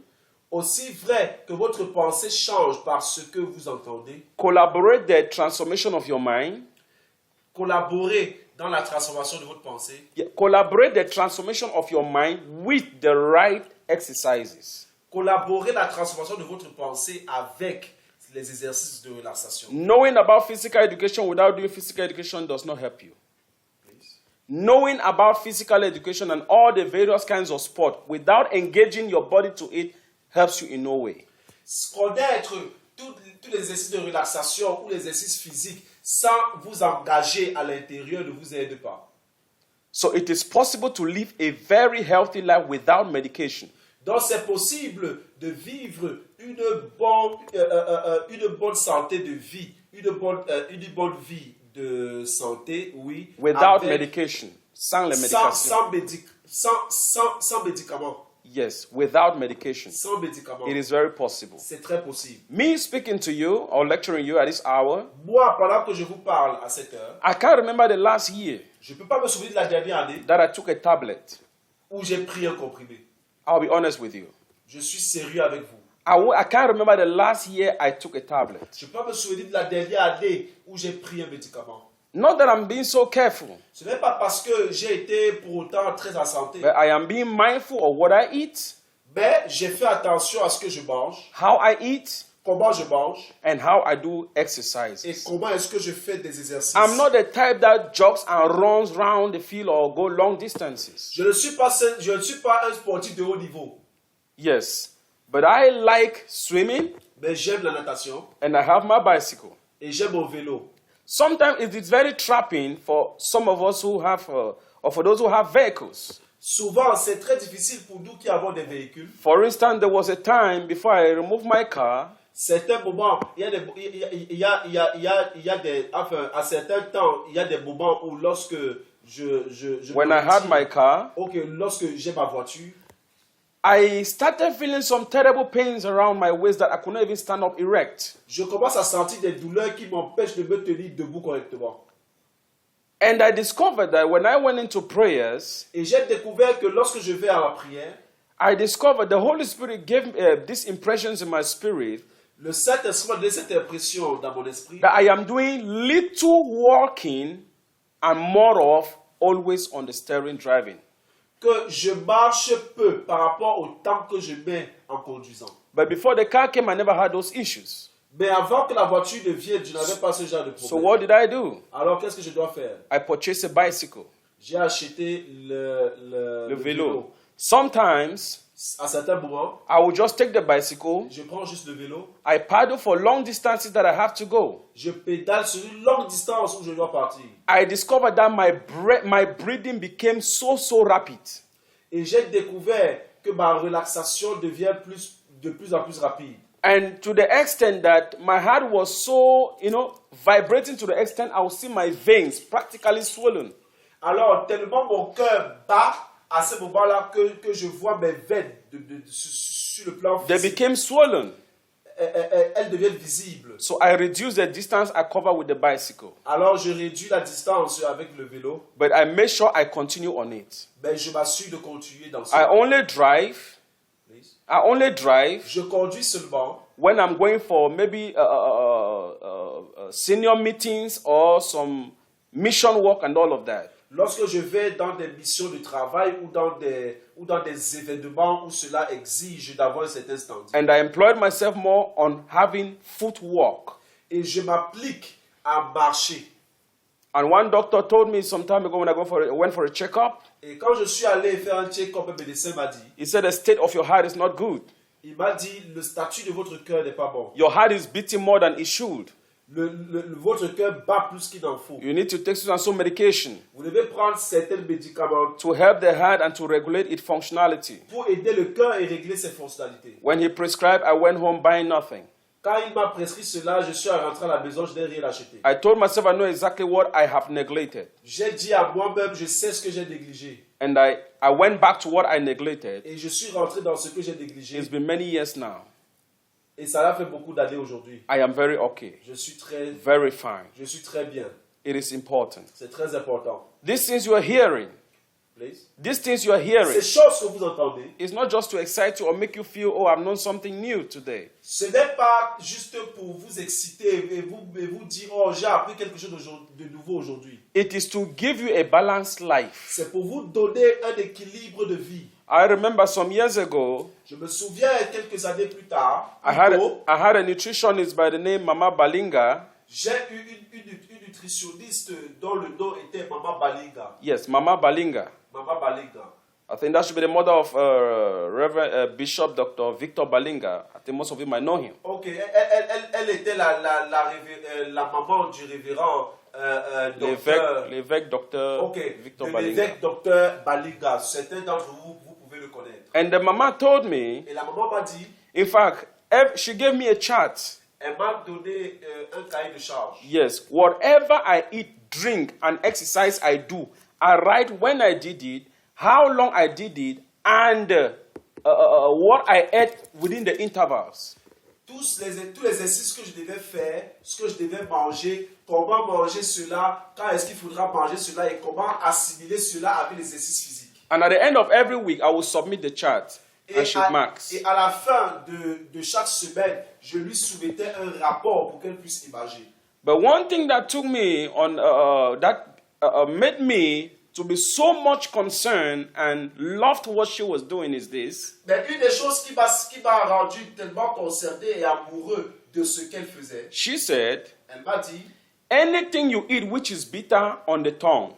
Aussi vrai que votre pensée change par ce que vous entendez, collaborate the transformation of your mind. collaborez dans la transformation de votre pensée. Collaborate the transformation of your mind with the right exercises. Collaborez la transformation de votre pensée avec les exercices de relaxation. Knowing about physical education without doing physical education does not help you. Knowing about physical education and all the various kinds of sport without engaging your body to it helps you in no way. Connaître tous les exercices de relaxation ou les exercices physiques sans vous engager à l'intérieur ne vous aide pas. So it is possible to live a very healthy life without medication. Donc c'est possible de vivre une bonne santé de vie, une bonne vie de santé, oui, Without avec- medication. Sans les médications. sans médicaments. Yes, without medication. Sans médicaments. It is very possible. C'est très possible. Me speaking to you or lecturing you at this hour, Moi, pendant que je vous parle à cette heure, I can't remember the last year je ne peux pas me souvenir de la dernière année that I took a tablet. où j'ai pris un comprimé. I'll be honest with you. Je suis sérieux avec vous. I can't remember the last year I took a tablet. Je ne peux pas me souvenir de la dernière année où j'ai pris un médicament. Not that I'm being so careful, Ce n'est pas parce que j'ai été pour autant très en santé, but I am being mindful of what I eat, mais j'ai fait attention à ce que je mange, how I eat, comment je mange and how I do et exercises. comment est-ce que je fais des exercices. I'm not the type that jogs and runs round the field or go long distances. Je ne suis pas un sportif de haut niveau, Yes, but I like swimming mais j'aime la natation and I have my bicycle. et j'aime mon vélo. Sometimes it is very trapping for some of us who have, or for those who have vehicles. Souvent, c'est très difficile pour nous qui avons des véhicules. For instance, there was a time before I removed my car, Certains moments, à certains temps, il y a des moments où lorsque je when I had my car, lorsque j'ai ma voiture, I started feeling some terrible pains around my waist that I could not even stand up erect. Je commence à sentir des douleurs qui m'empêchent de me tenir debout correctement. And I discovered that when I went into prayers, Et j'ai découvert que lorsque je vais à la prière, I discovered the Holy Spirit gave these impressions in my spirit le Saint-Esprit m'a donné cette impression dans mon esprit that I am doing little walking and more of always on the steering driving. que je marche peu par rapport au temps que je mets en conduisant. But before the car came, I never had those issues. Mais avant que la voiture ne vienne, je n'avais pas ce genre de problème. So what did I do? Alors qu'est-ce que je dois faire? I purchased a bicycle, J'ai acheté le vélo. Sometimes À certains moments, I will just take the bicycle, je prends juste le vélo, I paddle for long distances that I have to go. je pédale sur une longue distance où je dois partir. I discovered that my breathing became so rapid. Et j'ai découvert que ma relaxation devient de plus en plus rapide. And to the extent that my heart was so, vibrating to the extent I would see my veins practically swollen. Alors, tellement mon cœur bat à ce moment-là que je vois mes veines sur le plan They physique. became swollen. Elles deviennent visibles. So I reduced the distance I cover with the bicycle. Alors, je réduis la distance avec le vélo, But I made sure I continue on it. mais je m'assure de continuer dans I ça. only drive Je conduis seulement when I'm going for maybe senior meetings or some mission work and all of that. lorsque je vais dans des missions de travail ou dans des événements où cela exige d'avoir un certain standing. And I employed myself more on having footwork. Et je m'applique à marcher. And one doctor told me some time ago when I went for a checkup, Et quand je suis allé faire un check-up, un médecin m'a dit, he said the state of your heart is not good. il m'a dit, le statut de votre cœur n'est pas bon. Your heart is beating more than it should. Votre cœur bat plus qu'il n'en faut. You need to take some medication Vous devez prendre certains médicaments to help the heart and to regulate its functionality. pour aider le cœur et régler ses fonctionnalités. When he prescribed, I went home buying nothing. Quand il m'a prescrit cela, je suis rentré à la maison, je n'ai rien acheté. I told myself I know exactly what I have neglected. J'ai dit à moi-même, je sais ce que j'ai négligé. And I went back to what I neglected. Et je suis rentré dans ce que j'ai négligé. It's been many years now. Et ça a fait beaucoup d'années aujourd'hui. I am very okay. Je suis Very fine. très bien. It is important. C'est très important. These things you are hearing, Please. these things you are hearing, Ces choses que vous entendez, it's not just to excite you or make you feel, oh, I've known something new today. ce n'est pas juste pour vous exciter et vous dire, oh, j'ai appris quelque chose de nouveau aujourd'hui. It is to give you a balanced life. C'est pour vous donner un équilibre de vie. I remember some years ago, Je me souviens quelques années plus tard, I had a nutritionist by the name Mama Balinga. j'ai eu une nutritionniste dont le nom était Mama Balinga. Yes, Mama Balinga. Mama Balinga. I think that should be the mother of Reverend Bishop Dr. Victor Balinga. I think most of you might know him. Ok, elle était la maman du révérend docteur. L'évêque Dr. Ok, Victor de Balinga. l'évêque docteur Balinga. Certains d'entre vous pouvez le connaître. And the mama told me, Et la maman m'a dit, in fact, she gave me a chart. elle m'a donné un cahier de charge. Yes, whatever I eat, drink, and exercise I do, I write when I did it, how long I did it, and what I ate within the intervals. Tous les exercices que je devais faire, ce que je devais manger, comment manger cela, quand est-ce qu'il faudra manger cela et comment assimiler cela avec les exercices physiques. And at the end of every week, I will submit the chart and she marks. Et à la fin de chaque semaine, je lui soumettais un rapport pour qu'elle puisse imager. But one thing that took me on, made me to be so much concerned and loved what she was doing is this. Mais une des choses qui m'a rendu tellement concerné et amoureux de ce qu'elle faisait, She said, elle m'a dit, anything you eat which is bitter on the tongue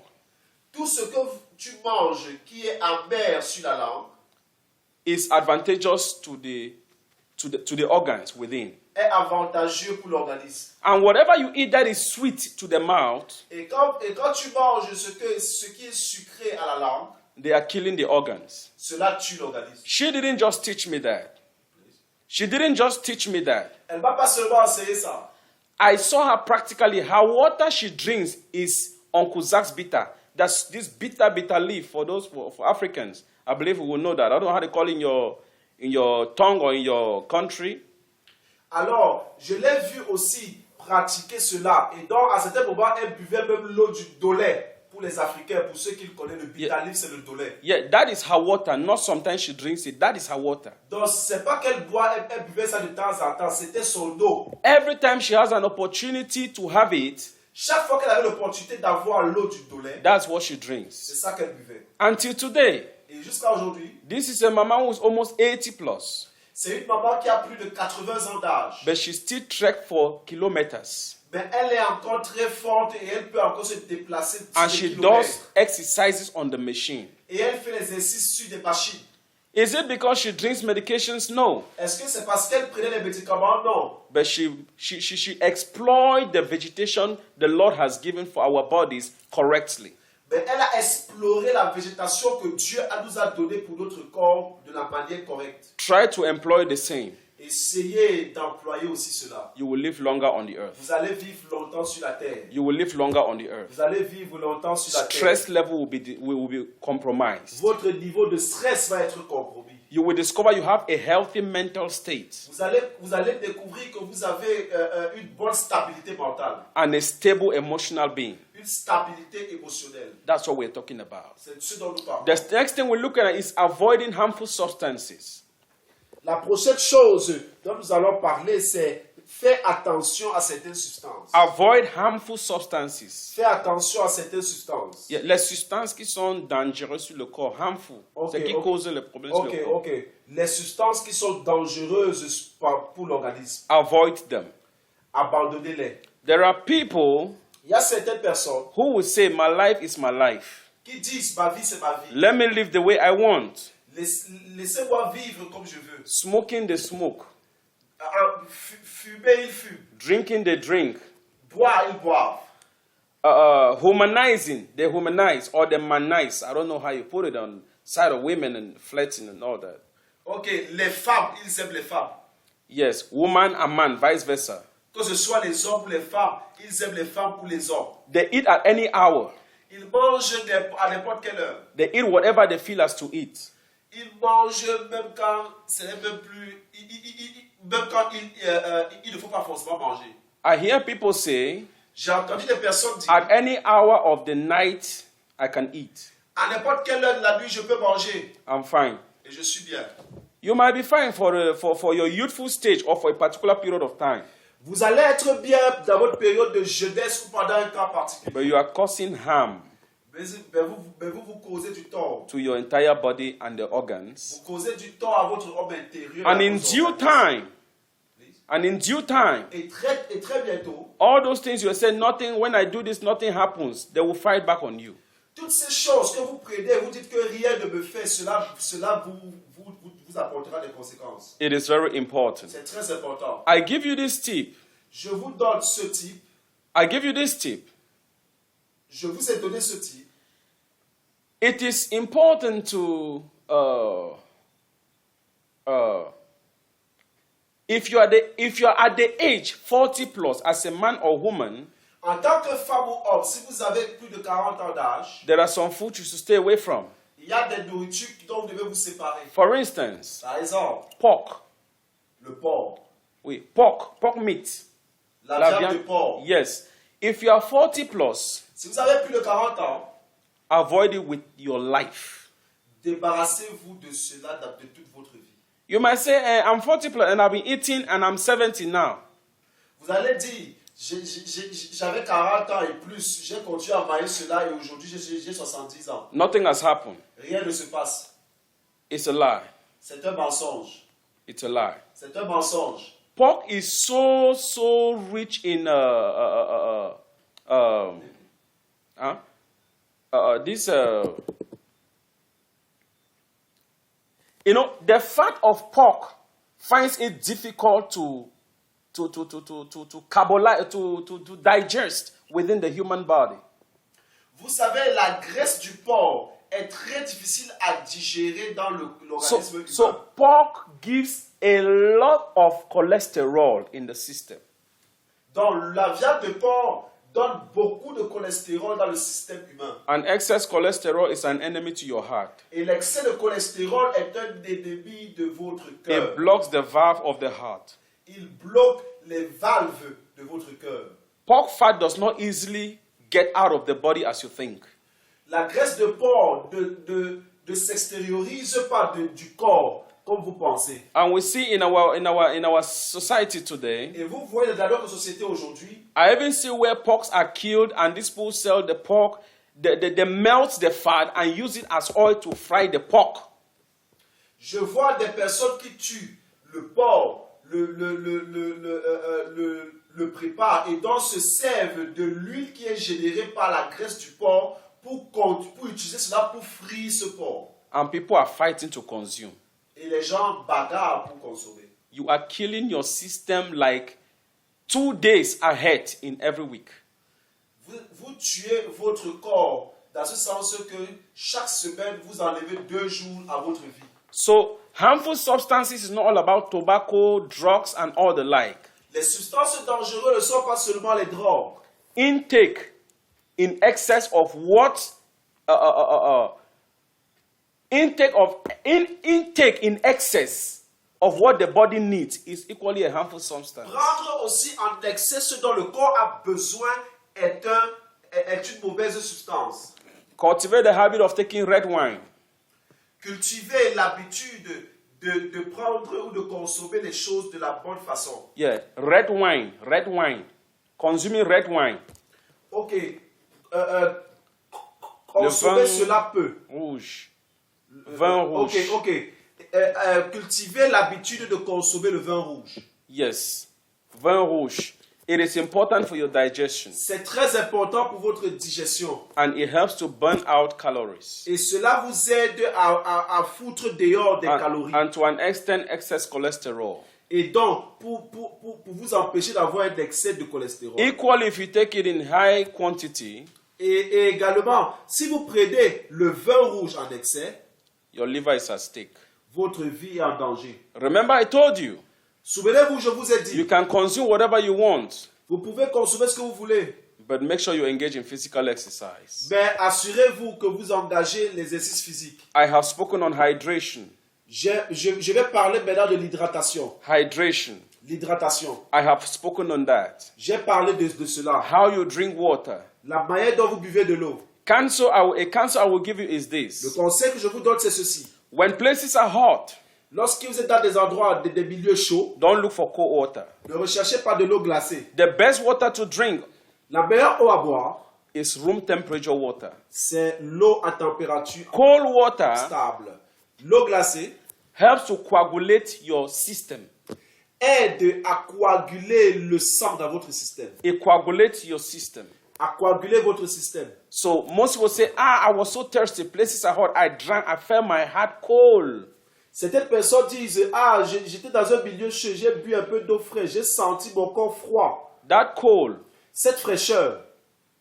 tout ce que tu manges qui est amer sur la langue is advantageous to the organs within. est avantageux pour l'organisme. And whatever you eat that is sweet to the mouth, Et quand tu manges ce qui est sucré à la langue, they are killing the organs. cela tue l'organisme. She didn't just teach me that. She didn't just teach me that. Elle ne m'a pas seulement enseigné ça. I saw her practically. Her water she drinks is Uncle Zach's bitter. That's this bitter leaf for Africans. I believe we will know that. I don't know how to call it in your tongue or in your country. Alors, je l'ai vu aussi pratiquer cela. Et donc, à certains moments, elle buvait même l'eau du dolé. Pour les Africains, pour ceux qui le connaissent, le bitter leaf, c'est le dolé. Yeah, that is her water. Not sometimes she drinks it. That is her water. Donc, c'est pas qu'elle boit, elle buvait ça de temps en temps. C'était son eau. Every time she has an opportunity to have it, Chaque fois qu'elle avait l'opportunité d'avoir l'eau du dolé, that's what she drinks. c'est ça qu'elle buvait. Until today, Et jusqu'à aujourd'hui, this is a mama who's almost 80 plus, c'est une maman qui a plus de 80 ans d'âge. but she still trek for kilometers. Mais elle est encore très forte et elle peut encore se déplacer And sur she des kilomètres. does exercises on the machine. Et elle fait l'exercice sur des machines. Is it because she drinks medications? No. Est-ce que c'est parce qu'elle prenait les médicaments? Non. But she exploits the vegetation the Lord has given for our bodies correctly. Mais elle a exploré la végétation que Dieu nous a donnée pour notre corps de la manière correcte. Try to employ the same. Essayez d'employer aussi cela. You will live longer on the earth. Vous allez vivre longtemps sur la terre. You will live longer on the earth. Vous allez vivre longtemps sur la terre. Stress level will be compromised. Votre niveau de stress va être compromis. You will discover you have a healthy mental state Vous allez découvrir que vous avez une bonne stabilité mentale, and a stable emotional being. une stabilité émotionnelle. That's what we're talking about. C'est ce dont nous parlons. The next thing we're looking at is avoiding harmful substances. La prochaine chose dont nous allons parler, c'est faire attention à certaines substances. Avoid harmful substances. Faire attention à certaines substances. Yeah, les substances qui sont dangereuses sur le corps, harmful, c'est qui cause le problème sur le corps. Ok. Les substances qui sont dangereuses pour l'organisme, Avoid them. abandonnez-les. There are people Il y a certaines personnes who will say, my life is my life. qui disent ma vie c'est ma vie. Let me live the way I want. Laissez-moi vivre comme je veux. Smoking, they smoke. Fumer, ils fument. Drinking, they drink. Boire, ils boivent. Humanizing, they humanize or they manize. I don't know how you put it on side of women and flirting and all that. Ok, les femmes, ils aiment les femmes. Yes, woman and man, vice versa. Que ce soit les hommes ou les femmes, ils aiment les femmes ou les hommes. They eat at any hour. Ils mangent à n'importe quelle heure. They eat whatever they feel as to eat. Ils mangent même quand c'est même plus. Même quand il ne faut pas forcément manger. I hear people say, J'ai entendu des personnes dire at any hour of the night, I can eat. à n'importe quelle heure de la nuit, je peux manger. I'm fine. Et je suis bien. You might be fine for your youthful stage or for a particular period of time, Vous allez être bien dans votre période de jeunesse ou pendant un temps particulier. but you are causing harm Mais vous causez du tort. to your entire body and the organs. Vous causez du tort à votre homme intérieur. And à in vos due organes. time, and in due time, Et très bientôt, all those things you say, nothing, when I do this, nothing happens, they will fight back on you. toutes ces choses que vous prenez, vous dites que rien ne me fait, cela vous apportera des conséquences. It is very important. C'est très important. I give you this tip. Je vous donne ce type. I give you this tip. Je vous ai donné ce type. It is important to, if you are at the age 40 plus as a man or woman, En tant que femme ou homme, si vous avez plus de 40 ans d'âge, there are some food you should stay away from. il y a des nourritures dont vous devez vous séparer. For instance, Par exemple, pork. le porc, Oui, pork meat. la viande de porc. Yes. If you are 40 plus, Si vous avez plus de 40 ans, avoid it with your life. débarrassez-vous de cela de toute votre vie. You might say, I'm 40 plus and I've been eating and I'm 70 now. Vous allez dire, j'avais 40 ans et plus, j'ai continué à manger cela et aujourd'hui j'ai 70 ans. Nothing has happened. Rien ne se passe. It's a lie. C'est un mensonge. It's a lie. C'est un mensonge. Pork is so rich in the fat of pork finds it difficult to carbolize, to digest within the human body. Vous savez, la graisse du porc est très difficile à digérer dans l'organisme humain. So pork gives a lot of cholesterol in the system. Donc la viande de porc donne beaucoup de cholestérol dans le système humain. And excess cholesterol is an enemy to your heart. Et l'excès de cholestérol est un ennemi de votre cœur. It blocks the valve of the heart. Il bloque les valves de votre cœur. Pork fat does not easily get out of the body as you think. La graisse de porc ne s'extériorise pas du corps comme vous pensez. And we see in our society today, Et vous voyez dans notre société aujourd'hui, I even see where porks are killed and these people sell the pork, they melt the fat and use it as oil to fry the pork. je vois des personnes qui tuent le porc, le préparent et donc se servent de l'huile qui est générée par la graisse du porc pour utiliser cela pour frire ce porc. And people are fighting to consume. Et les gens bagarrent pour consommer. You are killing your system like 2 days ahead in every week. Vous tuez votre corps dans ce sens que chaque semaine, vous enlevez 2 jours à votre vie. So harmful substances is not all about tobacco, drugs, and all the like. Les substances dangereuses ne sont pas seulement les drogues. Intake in excess of what intake in excess of what the body needs is equally a harmful substance. Prendre aussi en excès ce dont le corps a besoin est une mauvaise substance. Cultivate the habit of taking red wine. Cultiver l'habitude de prendre ou de consommer les choses de la bonne façon. Yeah, red wine. Consuming red wine. Ok. Consommer cela peu. Rouge. Vin rouge. Ok. Cultiver l'habitude de consommer le vin rouge. Yes, vin rouge. It is important for your digestion. C'est très important pour votre digestion. And it helps to burn out calories. Et cela vous aide à foutre dehors des calories. And to an extent, excess cholesterol. Et donc, pour vous empêcher d'avoir un excès de cholestérol. Equally, if you take it in high quantity, et également, si vous prenez le vin rouge en excès, your liver is at stake. Votre vie est en danger. Remember, I told you. Souvenez-vous, je vous ai dit. You can consume whatever you want. Vous pouvez consommer ce que vous voulez. But make sure you engage in physical exercise. Mais assurez-vous que vous engagez l'exercice physique. I have spoken on hydration. Je vais parler maintenant de l'hydratation. Hydration. L'hydratation. I have spoken on that. J'ai parlé de cela. How you drink water. La manière dont vous buvez de l'eau. A counsel I will give you is this. Le conseil que je vous donne, c'est ceci. When places are hot, lorsque vous êtes dans des endroits, des milieux chauds, don't look for cold water. Ne recherchez pas de l'eau glacée. The best water to drink La meilleure eau à boire is room temperature water. C'est l'eau à température Cold water stable. L'eau glacée helps to coagulate your system. Aide à coaguler le sang dans votre système. It coagulates your system. À coaguler votre système. So most people say, I was so thirsty, places are hot, I drank, I felt my heart cold. Certaines personnes disent, j'étais dans un milieu chaud, j'ai bu un peu d'eau fraîche, j'ai senti mon corps froid. That cold Cette fraîcheur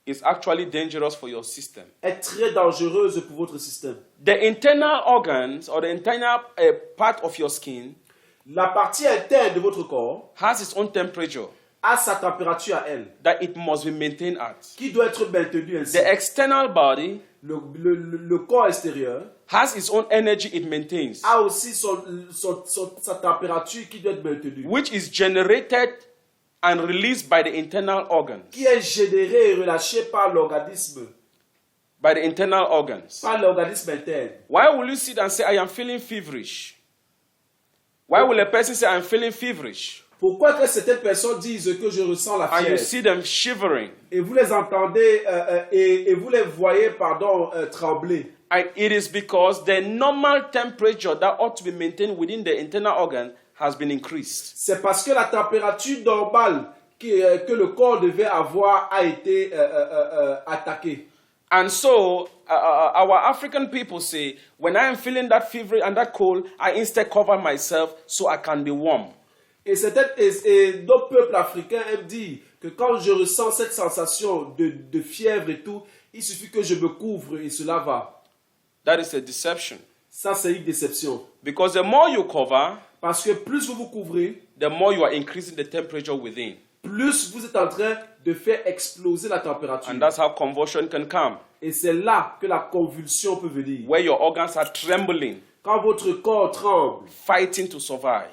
is actually dangerous for your system. est très dangereuse pour votre système. The internal organs or the internal part of your skin La partie interne de votre corps has its own temperature a sa température à elle, that it must be maintained at. qui doit être maintenue ainsi. The external body Le corps extérieur has its own energy it maintains, a aussi sa température qui doit être maintenue, which is generated and released by the internal organs. qui est générée et relâchée par l'organisme, By the internal organs. par l'organisme interne. Why will you sit and say, I am feeling feverish? Why will a person say, I'm feeling feverish? Pourquoi que certaines personnes disent que je ressens la And you fièvre see them shivering. et vous les entendez et vous les voyez trembler? And it is because the normal temperature that ought to be maintained within the internal organ has been increased. C'est parce que la température normale que le corps devait avoir a été attaquée. And so, our African people say, when I am feeling that fever and that cold, I instead cover myself so I can be warm. Et d'autres peuples africains aiment dire que quand je ressens cette sensation de fièvre et tout, il suffit que je me couvre et cela va. That is a deception. Ça, c'est une déception. Because the more you cover, Parce que plus vous vous couvrez, the more you are increasing the temperature within. plus plus vous êtes en train de faire exploser la température. And that's how convulsion can come, Et c'est là que la convulsion peut venir. where your organs are trembling, Quand votre corps tremble, fighting to survive.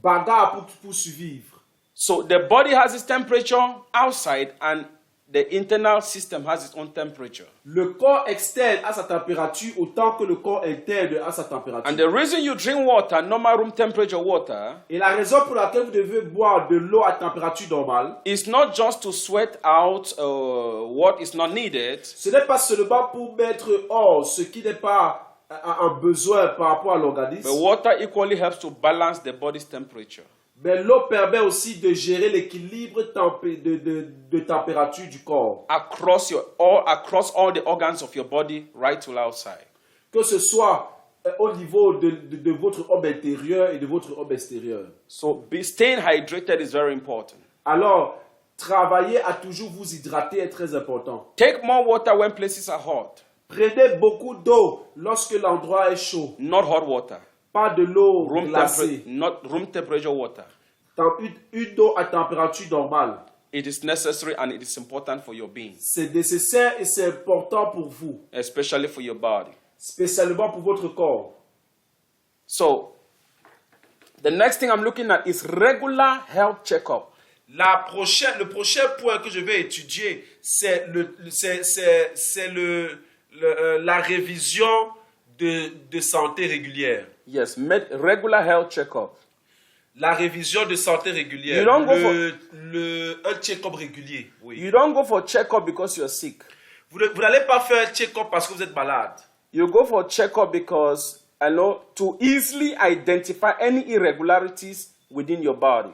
bagarre pour survivre. So the body has its temperature outside, and the internal system has its own temperature. Le corps externe a sa température autant que le corps interne a sa température. And the reason you drink water, normal room temperature water, Et la raison pour laquelle vous devez boire de l'eau à température normale, is not just to sweat out what is not needed, ce n'est pas seulement pour mettre hors ce qui n'est pas un besoin par rapport à l'organisme, but water equally helps to balance the body's temperature. mais l'eau permet aussi de gérer l'équilibre de température du corps. Across all the organs of your body, right to outside. Que ce soit au niveau de votre homme intérieur et de votre homme extérieur. So staying hydrated is very important. Alors, travailler à toujours vous hydrater est très important. Take more water when places are hot, Prenez beaucoup d'eau lorsque l'endroit est chaud. not hot water. Pas de l'eau glacée. Not room temperature water. Une eau à température normale. It is necessary and it is important for your being, C'est nécessaire et c'est important pour vous, especially for your body. spécialement pour votre corps. So, the next thing I'm looking at is regular health checkup. Le prochain point que je vais étudier, c'est la révision de santé régulière. Yes, regular health checkup. La révision de santé régulière. You don't go Un check-up régulier. Oui. You don't go for checkup because you're sick. Vous n'allez pas faire un check-up parce que vous êtes malade. You go for checkup because, to easily identify any irregularities within your body.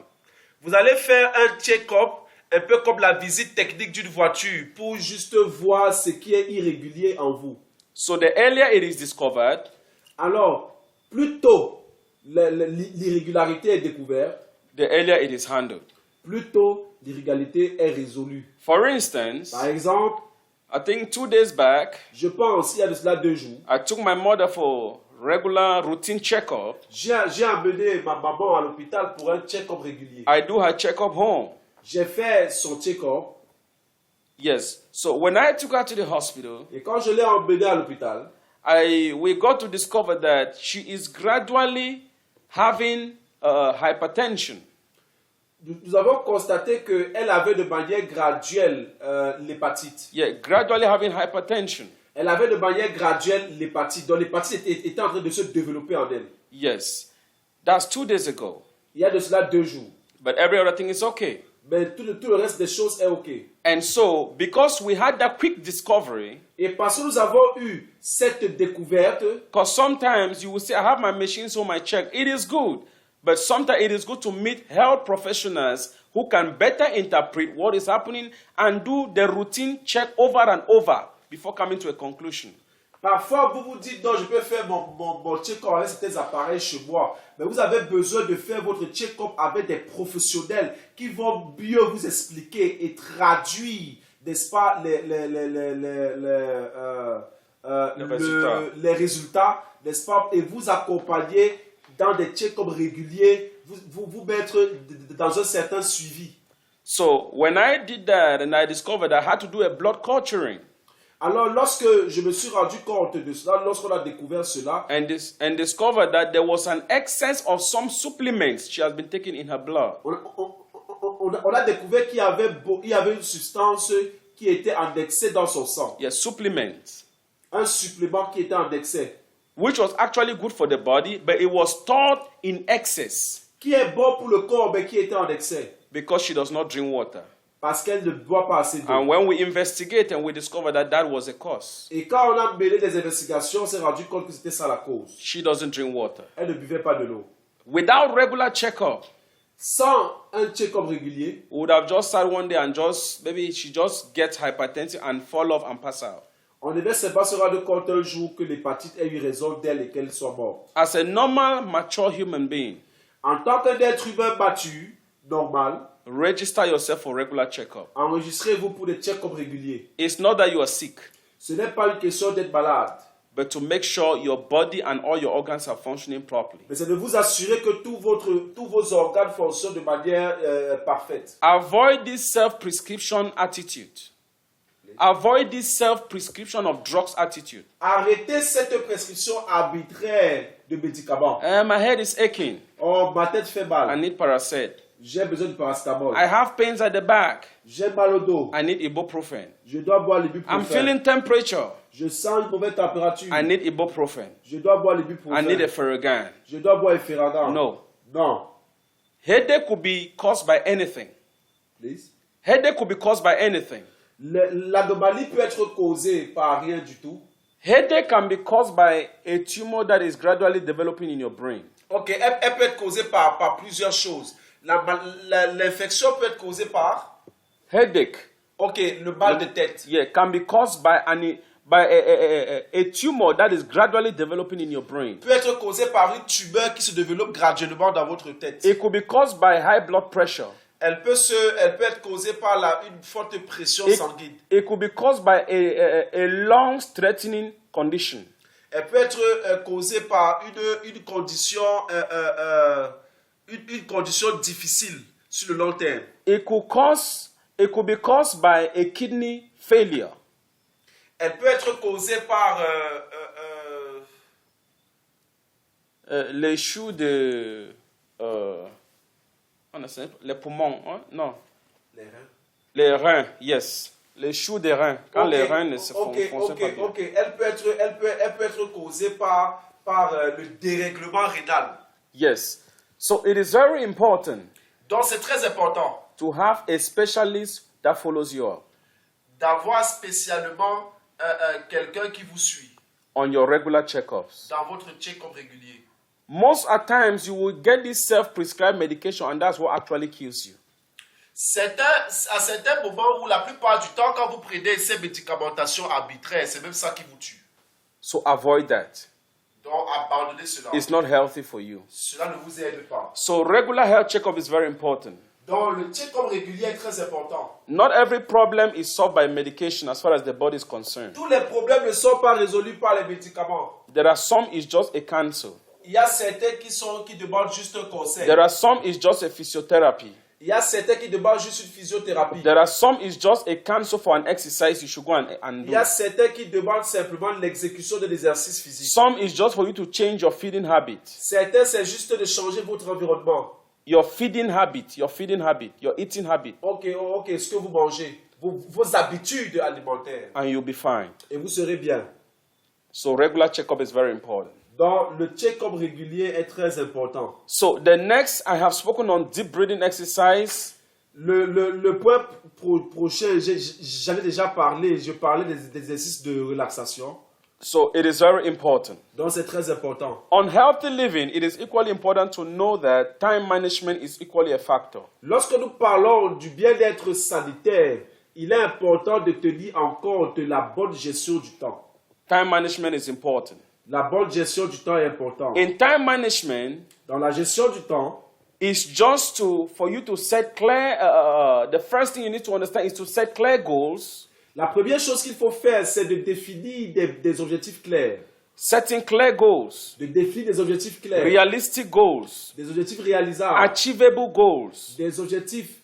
Vous allez faire un check-up un peu comme la visite technique d'une voiture pour juste voir ce qui est irrégulier en vous. So the earlier it is discovered, Alors, plus tôt l'irrégularité est découverte, the earlier it is handled. plus tôt l'irrégularité est résolue. For instance, Par exemple, I think 2 days back, je pense, il y a de cela 2 jours, I took my mother for regular routine checkup. j'ai amené ma maman à l'hôpital pour un check-up régulier. I do her checkup home. J'ai fait son check-up Yes. So when I took her to the hospital, et quand je l'ai emmenée à l'hôpital, we got to discover that she is gradually having hypertension. nous avons constaté qu'elle avait de manière graduelle l'hépatite. Yeah, gradually having hypertension. Elle avait de manière graduelle l'hépatite. Donc l'hépatite était en train de se développer en elle. Yes. That's 2 days ago. Il y a de cela 2 jours. But every other thing is okay. Mais tout le reste des choses est OK. And so, because we had that quick discovery, Et parce que nous avons eu cette découverte, because sometimes you will say, I have my machines on my check. It is good. But sometimes it is good to meet health professionals who can better interpret what is happening and do the routine check over and over before coming to a conclusion. parfois vous vous dites, non, je peux faire mon check-up avec certains appareils chez moi. Mais vous avez besoin de faire votre check-up avec des professionnels qui vont mieux vous expliquer et traduire, n'est-ce pas, les résultats, n'est-ce pas, et vous accompagner dans des check-ups réguliers, vous mettre dans un certain suivi. So when I did that and I discovered I had to do a blood culturing Alors, lorsque je me suis rendu compte de cela, lorsqu'on a découvert cela, and discovered that there was an excess of some supplements she has been taking in her blood. on a découvert qu'il y avait une substance qui était en excès dans son sang. Yes, supplements. Un supplément qui était en excès. Which was actually good for the body, but it was stored in excess Qui est bon pour le corps, mais qui était en excès. because she does not drink water. Parce qu'elle ne boit pas assez d'eau. And when we investigate and we discover that that was a cause, Et quand on a mené des investigations, on s'est rendu compte que c'était ça la cause. she doesn't drink water. Elle ne buvait pas de l'eau. Without regular checkup, Sans un check-up régulier, we would have just sat one day and maybe she just gets hypertensive and fall off and pass out. on ne devait pas se rendre compte un jour que l'hépatite ait eu raison d'elle et qu'elle soit morte. As a normal, mature human being, En tant qu'être humain mature, normal, register yourself for regular checkup. enregistrez-vous pour des check-ups réguliers. It's not that you are sick, Ce n'est pas une question d'être malade. but to make sure your body and all your organs are functioning properly. Mais c'est de vous assurer que tous vos organes fonctionnent de manière parfaite. Avoid this self-prescription attitude. Avoid this self-prescription of drugs attitude. Arrêtez cette prescription arbitraire de médicaments. My head is aching. Oh, ma tête fait I mal. need Paracet. J'ai besoin de paracétamol. I have pains at the back. J'ai mal au dos. I need ibuprofen. Je dois boire I'm l'ibuprofène. feeling temperature. Je sens une mauvaise température. I need ibuprofen. Je dois boire I need l'ibuprofène. Efferogan. Je dois boire Efferogan. No. Non. Headache could be caused by anything. Please. Headache could be caused by anything. L'anomalie peut être causée par rien du tout. Headache can be caused by a tumor that is gradually developing in your brain. Ok, elle peut être causée par plusieurs choses. L'infection peut être causée par... Headache, Ok, le mal de tête. yeah, can be caused by a tumor that is gradually developing in your brain. Peut être causée par une tumeur qui se développe graduellement dans votre tête. It could be caused by high blood pressure. Elle peut être causée par une forte pression sanguine. It could be caused by a long-threatening condition. Elle peut être causée par une condition difficile sur le long terme. It could be caused by a kidney failure. Elle peut être causée par Les choux de... les poumons, hein? Non. les reins. Les reins, yes. Les choux des reins. Quand les reins ne se fonctionnent pas bien. Ok. Elle peut être causée par le dérèglement rénal. Yes. So it is very important Donc c'est très important to have a specialist that follows you up d'avoir spécialement quelqu'un qui vous suit on your regular checkups. dans votre check-up régulier. Most at times you will get this self-prescribed medication and that's what actually kills you. À certains moments où la plupart du temps, quand vous prenez ces médicamentations arbitraires, c'est même ça qui vous tue. So avoid that. Donc abandonnez cela. It's not healthy for you. Cela ne vous aide pas. So regular health checkup is very important. Donc le check-up régulier est très important. Not every problem is solved by medication as far as the body is concerned. Tous les problèmes ne sont pas résolus par les médicaments. There are some is just a cancer. Il y a certains qui demandent juste un conseil. There are some is just a physiotherapy. Il y a certains qui demandent juste une physiothérapie. There are some is just a cancel for an exercise you should go and Il do. y a certains qui demandent simplement l'exécution de l'exercice physique. Some is just for you to change your feeding habit. Certains, c'est juste de changer votre environnement. Your feeding habit, your eating habit, Ok, ce que vous mangez, vos habitudes alimentaires, and you'll be fine. et vous serez bien. So regular checkup is very important. Donc, le check-up régulier est très important. So the next, I have spoken on deep breathing exercise. Le point prochain, j'avais déjà parlé, je parlais des exercices de relaxation. So it is very important. Donc, c'est très important. On healthy living, it is equally important to know that time management is equally a factor. Lorsque nous parlons du bien-être sanitaire, il est important de tenir en compte la bonne gestion du temps. Time management is important. La bonne gestion du temps est importante. In time management, Dans la gestion du temps, it's just for you to set clear, the first thing you need to understand is to set clear goals, la première chose qu'il faut faire, c'est de définir des objectifs clairs. setting clear goals, De définir des objectifs clairs. realistic goals, Des objectifs réalisables. achievable goals, Des objectifs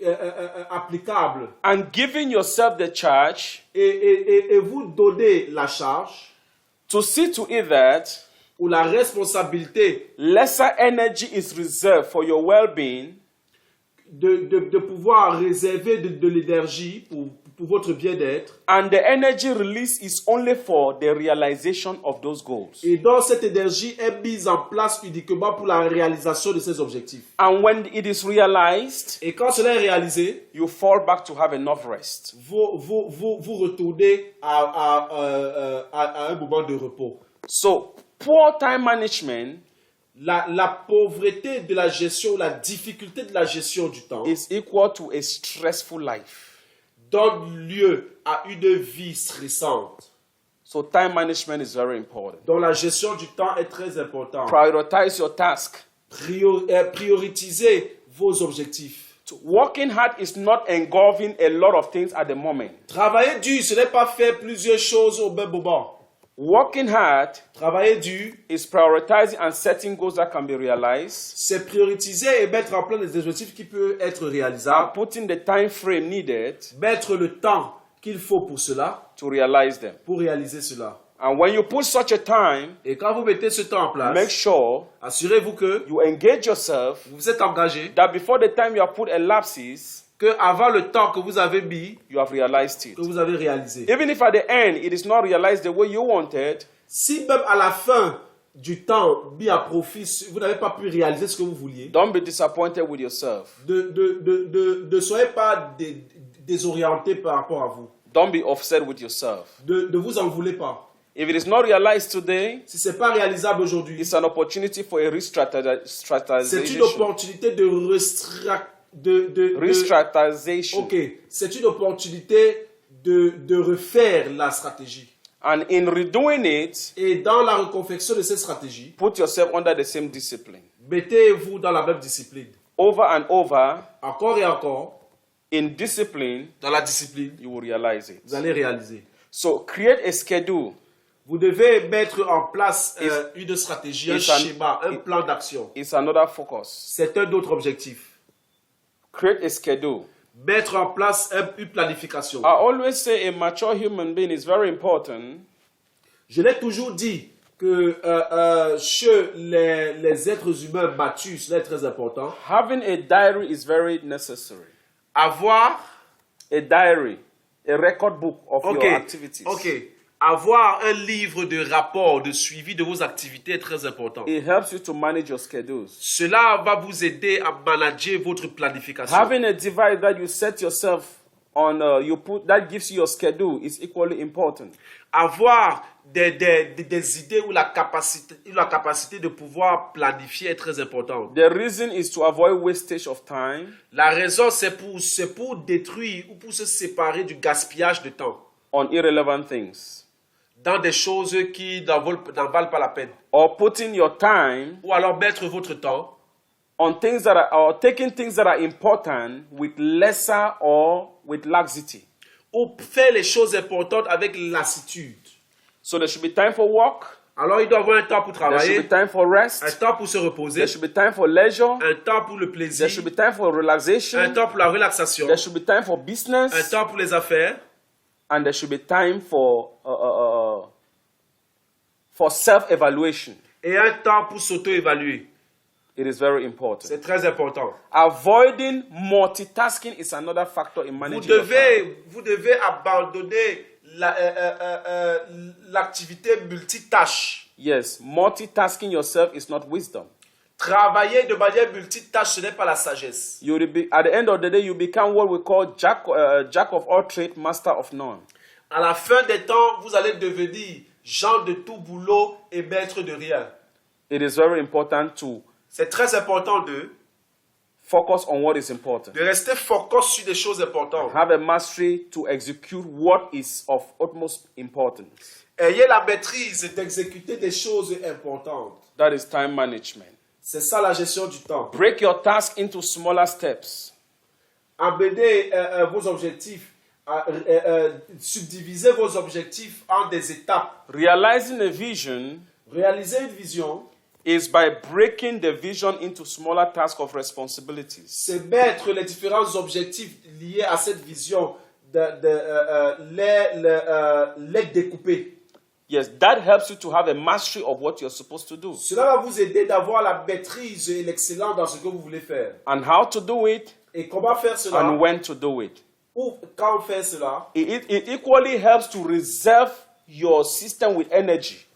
applicables. and giving yourself the charge Et vous donnez la charge to see to it that ou la responsabilité lesser energy is reserved for your well-being de pouvoir réserver de l'énergie pour votre bien-être. and the energy release is only for the realization of those goals. Et donc cette énergie est mise en place uniquement pour la réalisation de ces objectifs. And when it is realized, Et quand cela est réalisé, you fall back to have enough rest. vous retournez à un moment de repos. So, poor time management La pauvreté de la gestion, la difficulté de la gestion du temps is equal to a stressful life. donne lieu à une vie stressante. So, time management is very important. Donc la gestion du temps est très importante. Prioritize your task. Prioritisez vos objectifs. Working hard is not engulfing a lot of things at the moment. Travailler dur, ce n'est pas faire plusieurs choses au même moment. Working hard Travailler dur, is prioritizing and setting goals that can be realized, c'est prioriser et mettre en place des objectifs qui peuvent être réalisables, and putting the time frame needed mettre le temps qu'il faut pour cela, to realize them. pour réaliser cela. And when you put such a time, Et quand vous mettez ce temps en make place, sure assurez-vous que you engage yourself vous êtes engagé, that before the time you have put elapses, que avant le temps que vous avez mis, you have realized it. que vous avez réalisé. Even if at the end it is not realized the way you wanted, Si même à la fin du temps mis à profit, vous n'avez pas pu réaliser ce que vous vouliez, don't be disappointed with yourself. ne soyez pas désorienté par rapport à vous. Don't be upset with yourself. Ne vous en voulez pas. If it is not realized today, Si ce n'est pas réalisable aujourd'hui, it's an opportunity for a c'est une re-strategization. opportunité de Re-strategization. Ok, c'est une opportunité de refaire la stratégie. And in redoing it, Et dans la reconfection de cette stratégie, put yourself under the same discipline. mettez-vous dans la même discipline. Over and over, Encore et encore, in discipline, dans la discipline, you will realize it. vous allez réaliser. So create a schedule. Vous devez mettre en place une stratégie, un it's an- schéma, un plan d'action. It's another focus. C'est un autre objectif. Create a schedule. Mettre en place une planification. I always say a mature human being is very important Je l'ai toujours dit que chez les êtres humains matures, cela est très important. Having a diary is very necessary. Avoir, A diary, a record book of your activities. avoir un livre de rapport, de suivi de vos activités est très important. It helps you to manage your schedules. Cela va vous aider à manager votre planification. Having a device that you set yourself on, that gives you your schedule is equally important. Avoir des idées ou la capacité de pouvoir planifier est très importante. The reason is to avoid wastage of time La raison, c'est pour détruire ou pour se séparer du gaspillage de temps on irrelevant things, dans des choses qui n'en valent pas la peine. or putting your time Ou alors mettre votre temps on things that are, or taking things that are important with lesser or with laxity. ou faire les choses importantes avec lassitude. So there should be time for work, Alors, il doit y avoir un temps pour there should be travailler, time for un rest, temps pour se reposer, there should be time for leisure, un temps pour le there plaisir, should be time for un relaxation, temps pour la relaxation, there should be time for un business, temps pour les affaires, and there should be time for self-evaluation. et un temps pour s'auto-évaluer. It is very important. C'est très important. Avoiding multitasking is another factor in Vous managing your time. devez abandonner l'activité multitâche. Yes, multitasking yourself is not wisdom. Travailler de manière multitâche, ce n'est pas la sagesse. You will be, at the end of the day, you become what we call jack of all trades, master of none. À la fin des temps, vous allez devenir gens de tout boulot et maître de rien. It is very important to C'est très important de focus on what is important. rester focus sur des choses importantes. Have a mastery to execute what is of utmost importance. Ayez la maîtrise d'exécuter des choses importantes. That is time management. C'est ça la gestion du temps. Break your task into smaller steps. Amenez vos objectifs, subdivisez vos objectifs en des étapes. Realizing a vision Réaliser une vision, is by breaking the vision into smaller tasks of responsibilities. c'est mettre les différents objectifs liés à cette vision, les découper. Yes, that helps you to have a mastery of what you're supposed to do. Cela va vous aider d'avoir la maîtrise et l'excellence dans ce que vous voulez faire. And how to do it Et comment faire cela? and when to do it. Ou quand faire cela? It equally helps to reserve your system with energy.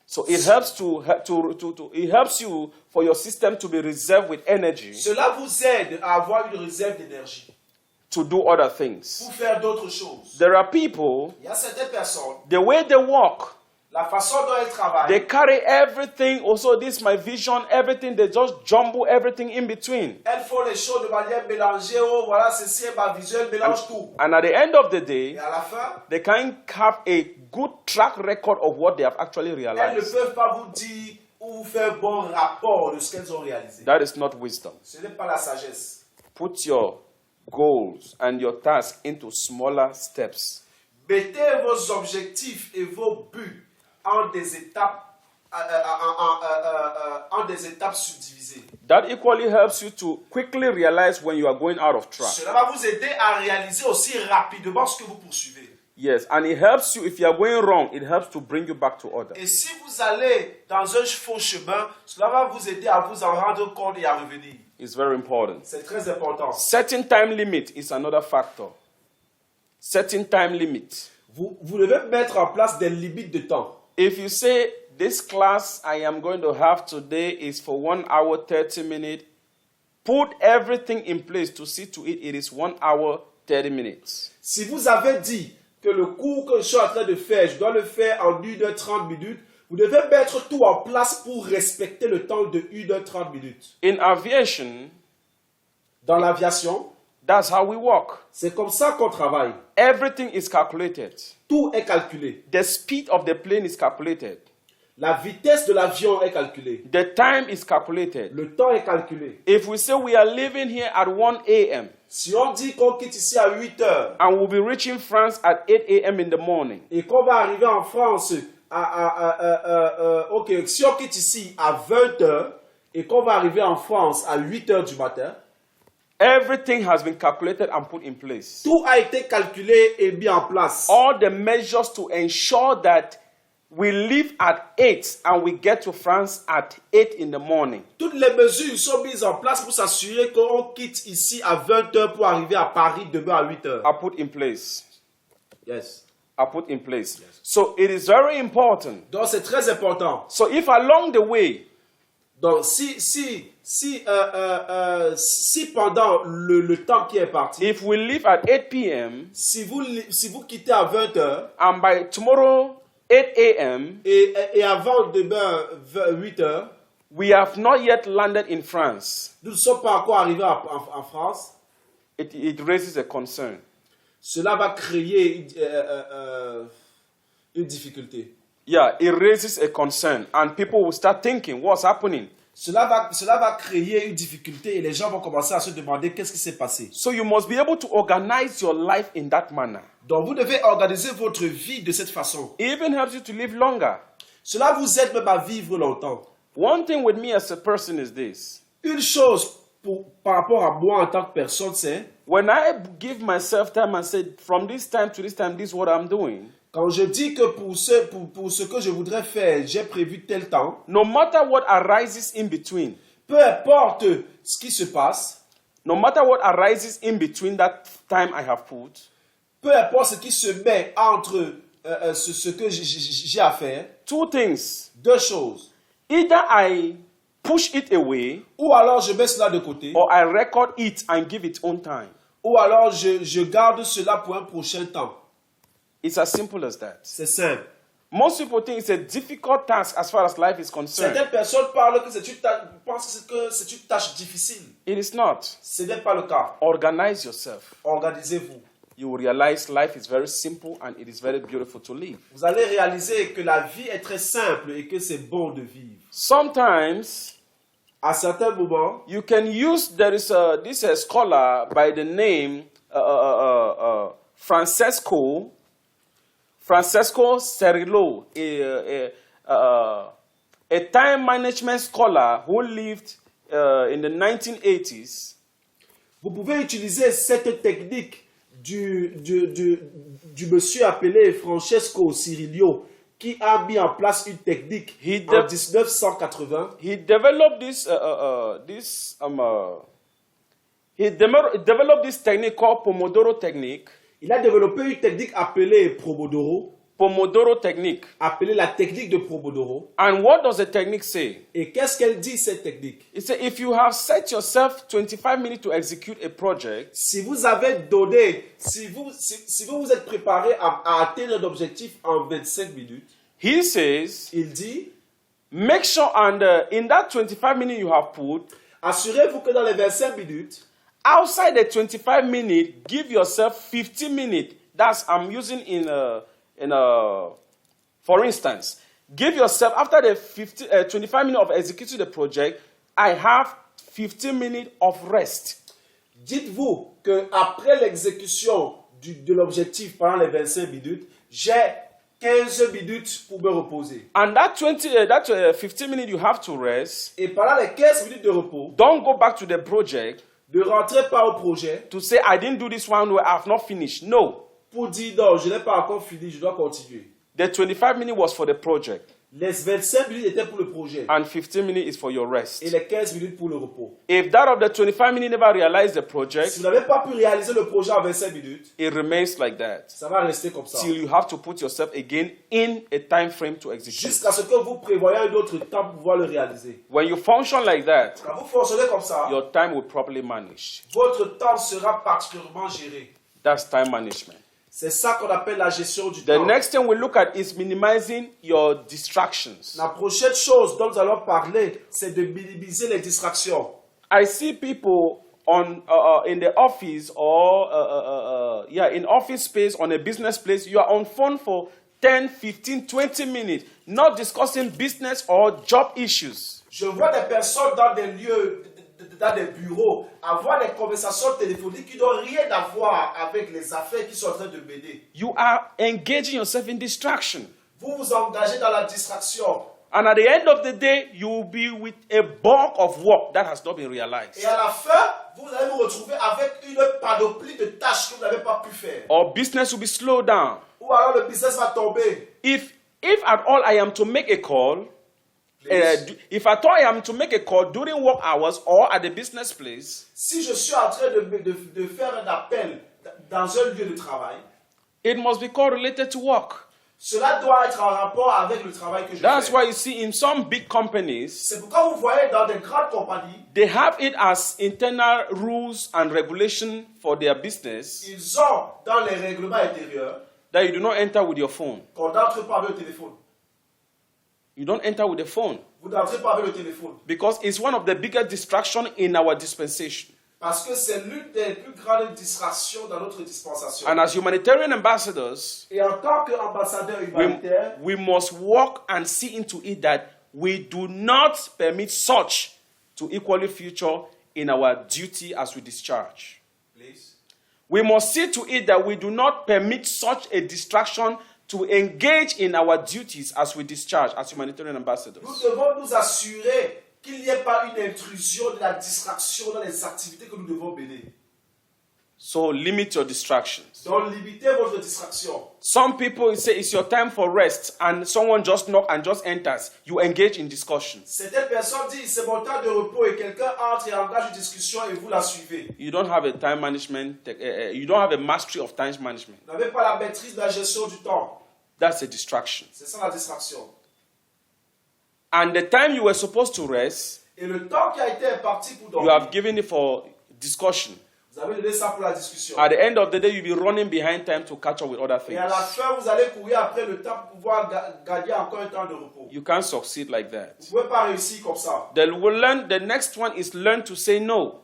So it helps it helps you for your system to be reserved with energy Cela vous aide à avoir une réserve d'énergie to do other things. pour faire d'autres choses. There are people, Il y a certaines personnes, the way they walk, la façon dont elles travaillent, they carry everything. Also, this is my vision, everything. They just jumble everything in between. elles font les choses de manière mélangée. Oh, voilà, ceci est ma vision, elles mélangent tout. And at the end of the day, Et à la fin, they can't have a good track record of what they have actually elles ne realized. peuvent pas vous dire ou vous faire un bon rapport de ce qu'elles ont réalisé. That is not wisdom. Ce n'est pas la sagesse. Put your goals and your tasks into smaller steps. Mettez vos objectifs et vos buts en des étapes, en des étapes subdivisées. That equally helps you to quickly realize when you are going out of track. Cela va vous aider à réaliser aussi rapidement ce que vous poursuivez. Yes, and it helps you if you are going wrong, it helps to bring you back to order. Et si vous allez dans un faux chemin, cela va vous aider à vous en rendre compte et à revenir. It's very important. C'est très important. Setting time limit is another factor. Setting time limit. Vous devez mettre en place des limites de temps. If you say, this class I am going to have today is for 1 hour 30 minutes, put everything in place to see to it is 1 hour 30 minutes. Si vous avez dit que le cours que je suis en train de faire, je dois le faire en 1h30 minutes, vous devez mettre tout en place pour respecter le temps de 1h30 minutes. In aviation, Dans l'aviation, that's how we work. c'est comme ça qu'on travaille. Everything is calculated. Tout est calculé. The speed of the plane is calculated. La vitesse de l'avion est calculée. The time is calculated. Le temps est calculé. If we say we are leaving here at 1 a.m. Si on dit qu'on quitte ici à 8 heures and we'll be reaching France at 8 a.m. in the morning, et qu'on va arriver en France ok, si on quitte ici à 20 heures et qu'on va arriver en France à 8 heures du matin, everything has been calculated and put in place. tout a été calculé et mis en place. All the measures to ensure that we leave at 8 and we get to France at 8 in the morning. Toutes les mesures sont mises en place pour s'assurer qu'on quitte ici à 20 heures pour arriver à Paris demain à 8 heures. Are put in place. Yes. Are put in place. So it is very important. Donc c'est très important. So if along the way, Donc si pendant le temps qui est parti, if we leave at 8 p.m. si vous quittez à 20 heures and by tomorrow 8 a.m. et avant demain 8 heures, we have not yet landed in France, nous ne sommes pas encore arrivés en France, it raises a concern. cela va créer une difficulté. Yeah, it raises a concern and people will start thinking, what's happening? Cela va créer une difficulté et les gens vont commencer à se demander qu'est-ce qui s'est passé. So you must be able to organize your life in that manner. Donc vous devez organiser votre vie de cette façon. It even helps you to live longer. Cela vous aide même à vivre longtemps. One thing with me as a person is this. Une chose par rapport à moi en tant que personne, c'est When I give myself time and say, from this time to this time, this is what I'm doing. quand je dis que pour ce que je voudrais faire, j'ai prévu tel temps, No matter what arises in between, peu importe ce qui se passe, no matter what arises in between that time I have put, peu importe ce qui se met entre ce que j'ai à faire, two things. deux choses. Either I push it away, Ou alors je mets cela de côté, or I record it and give it own time. ou alors je garde cela pour un prochain temps. It's as simple as that. C'est simple. Most people think it's a difficult task as far as life is concerned. Certaines personnes pensent que c'est une tâche difficile. It is not. Ce n'est pas le cas. Organize yourself. Organisez-vous. You will realize life is very simple and it is very beautiful to live. Vous allez réaliser que la vie est très simple et que c'est bon de vivre. Sometimes À certains moments, you can use, there is this scholar by the name Francesco Cirillo, a time management scholar who lived in the 1980s. vous pouvez utiliser cette technique du monsieur appelé Francesco Cirillo qui a mis en place une technique en 1980. He developed this technique called Pomodoro technique. Il a développé une technique appelée Pomodoro technique. appelée la technique de Pomodoro. And what does the technique say? Et qu'est-ce qu'elle dit, cette technique? It says if you have set yourself 25 minutes to execute a project, Si vous avez donné, si vous vous êtes préparé à atteindre un objectif en 25 minutes, he says, il dit, make sure and in that 25 minutes you have put, assurez-vous que dans les 25 minutes, outside the 25 minutes, give yourself 15 minutes. That's I'm using for instance, give yourself after the 25 minutes of executing the project, I have 15 minutes of rest. dites-vous que après l'exécution de l'objectif pendant les 25 minutes, j'ai 15 minutes pour me reposer. And that 15 minutes you have to rest, Et pendant les 15 minutes de repos, don't go back to the project ne rentrez pas au projet to say, I didn't do this one, I have not finished. No. pour dire non, je n'ai pas encore fini, je dois continuer. The 25 minutes was for the project, Les 25 minutes étaient pour le projet and 15 minutes is for your rest. et les 15 minutes pour le repos. If that of the 25 minutes never realized the Si project, vous n'avez pas pu réaliser le projet en 25 minutes, it remains like that ça va rester comme ça. till you have to put yourself again in a time frame to execute. Jusqu'à ce que vous prévoyez un autre temps pour pouvoir le réaliser. When you function like that, Quand vous fonctionnez comme ça, your time will properly manage. votre temps sera particulièrement géré. That's time management. C'est ça qu'on appelle la gestion du The temps. next thing we look at is minimizing your distractions. La prochaine chose dont nous allons parler, c'est de minimiser les distractions. I see people in the office or in office space, on a business place, you are on phone for 10, 15, 20 minutes, not discussing business or job issues. Je vois des personnes dans des lieux, dans des bureaux, avoir des conversations téléphoniques qui n'ont rien à voir avec les affaires qui sont en train de mener. You are engaging yourself in distraction. Vous vous engagez dans la distraction. And at the end of the day, you will be with a bulk of work that has not been realized. Et à la fin, vous allez vous retrouver avec une panoplie de tâches que vous n'avez pas pu faire. Or business will be slowed down. Ou alors le business va tomber. If at all I am to make a call, if at all I am to make a call during work hours or at the business place, Si je suis en train de faire un appel dans un lieu de travail, it must be called related to work. cela doit être en rapport avec le travail que je That's fais. why you see in some big companies, C'est pourquoi vous voyez dans des grandes compagnies, they have it as internal rules and regulation for their business ils ont dans les règlements intérieurs that you do not enter with your phone. qu'on n'entre pas avec le téléphone. You don't enter with the phone Vous n'entrez pas avec le téléphone. because it's one of the biggest distractions in our dispensation. Parce que c'est l'une des plus grandes distractions dans notre dispensation. And as humanitarian ambassadors, Et en tant qu'ambassadeur humanitaire, we must work and see into it that we do not permit such to equally feature in our duty as we discharge. please. We must see to it that we do not permit such a distraction to engage in our duties as we discharge as humanitarian ambassadors. Nous devons nous assurer qu'il n'y ait pas une intrusion de la distraction dans les activités que nous devons mener. So limit your distractions. Donc limitez votre distraction. Some people say it's your time for rest and someone just knock and just enters. You engage in discussions. Certaines personnes disent c'est mon temps de repos et quelqu'un entre et engage une discussion et vous la suivez. You don't have a time management, you don't have a mastery of time management. Vous n'avez pas la maîtrise de la gestion du temps. That's a distraction. C'est ça la distraction. And the time you were supposed to rest, Et le temps qui a été imparti pour you dormir, have given it for discussion. vous avez donné ça pour la discussion. At the end of the day, you'll be running behind time to catch up with other Et à la things. fin, vous allez courir après le temps pour pouvoir gagner encore un temps de repos. You can't succeed like that. Vous ne pouvez pas réussir comme ça. The next one is learn to say no.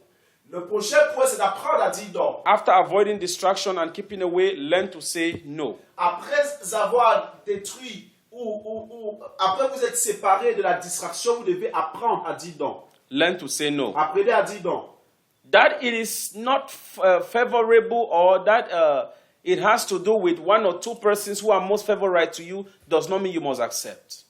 Le prochain point, c'est d'apprendre à dire non. After avoiding distraction and keeping away, learn to say no. Après avoir détruit ou après vous êtes séparé de la distraction, vous devez apprendre à dire non. Learn to say no. Apprenez à dire non. That it is not favorable or that it has to do with one or two persons who are most favorite to you does not mean you must accept.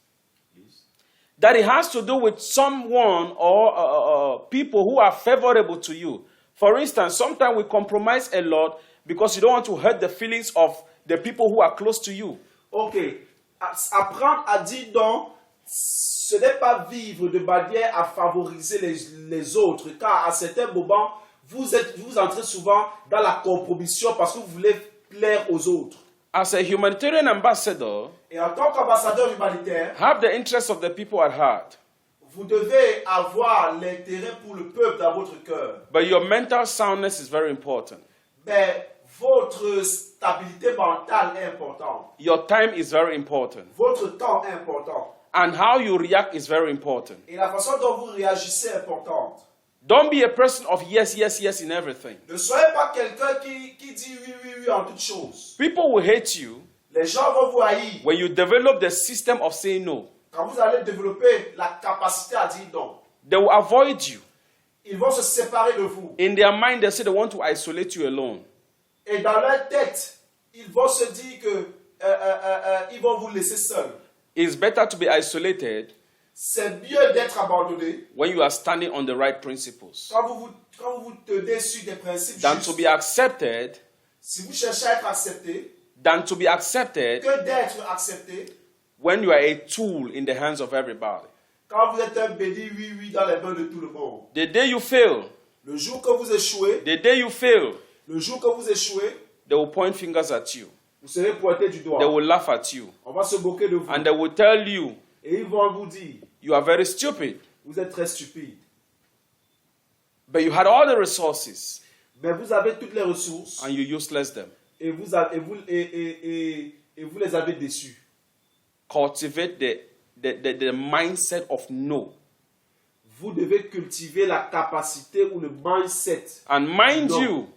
That it has to do with someone or people who are favorable to you. For instance, sometimes we compromise a lot because you don't want to hurt the feelings of the people who are close to you. Ok. Apprendre à dire non, ce n'est pas vivre de manière à favoriser les autres, car à certains moments, vous entrez souvent dans la compromission parce que vous voulez plaire aux autres. As a humanitarian ambassador, Et en tant qu'ambassadeur humanitaire, have the interests of the people at heart, vous devez avoir l'intérêt pour le peuple dans votre cœur. but your mental soundness is very important. Mais votre stabilité mentale est importante. Your time is very important. Votre temps est important. And how you react is very important. Et la façon dont vous réagissez est importante. Don't be a person of yes, yes, yes in everything. Ne soyez pas quelqu'un qui dit oui, oui, oui en toutes choses. People will hate you Les gens vont vous haïr when you develop the system of saying no. quand vous allez développer la capacité à dire non. They will avoid you. Ils vont se séparer de vous. In their mind, they say they want to isolate you alone. Et dans leur tête, ils vont se dire que ils vont vous laisser seul. It's better to be isolated C'est mieux d'être abandonné when you are standing on the right principles quand vous vous tenez sur des principes than to justes. be accepted, Si vous cherchez à être accepté, than to be accepted que d'être accepté when you are a tool in the hands of everybody. quand vous êtes un béni oui dans les mains de tout le monde. The day you fail, Le jour que vous échouez, the day you fail, le jour que vous échouez, they will point fingers at you. vous serez pointé du They doigt. will laugh at you. On va se moquer de vous. And they will tell you, Et ils vont vous dire, you are very stupid. vous êtes très stupide. But you had all the resources Mais vous avez toutes les ressources and you useless them. et vous les avez déçus. Cultivate the mindset of no. Vous devez cultiver la capacité ou le mindset. And mind No. you,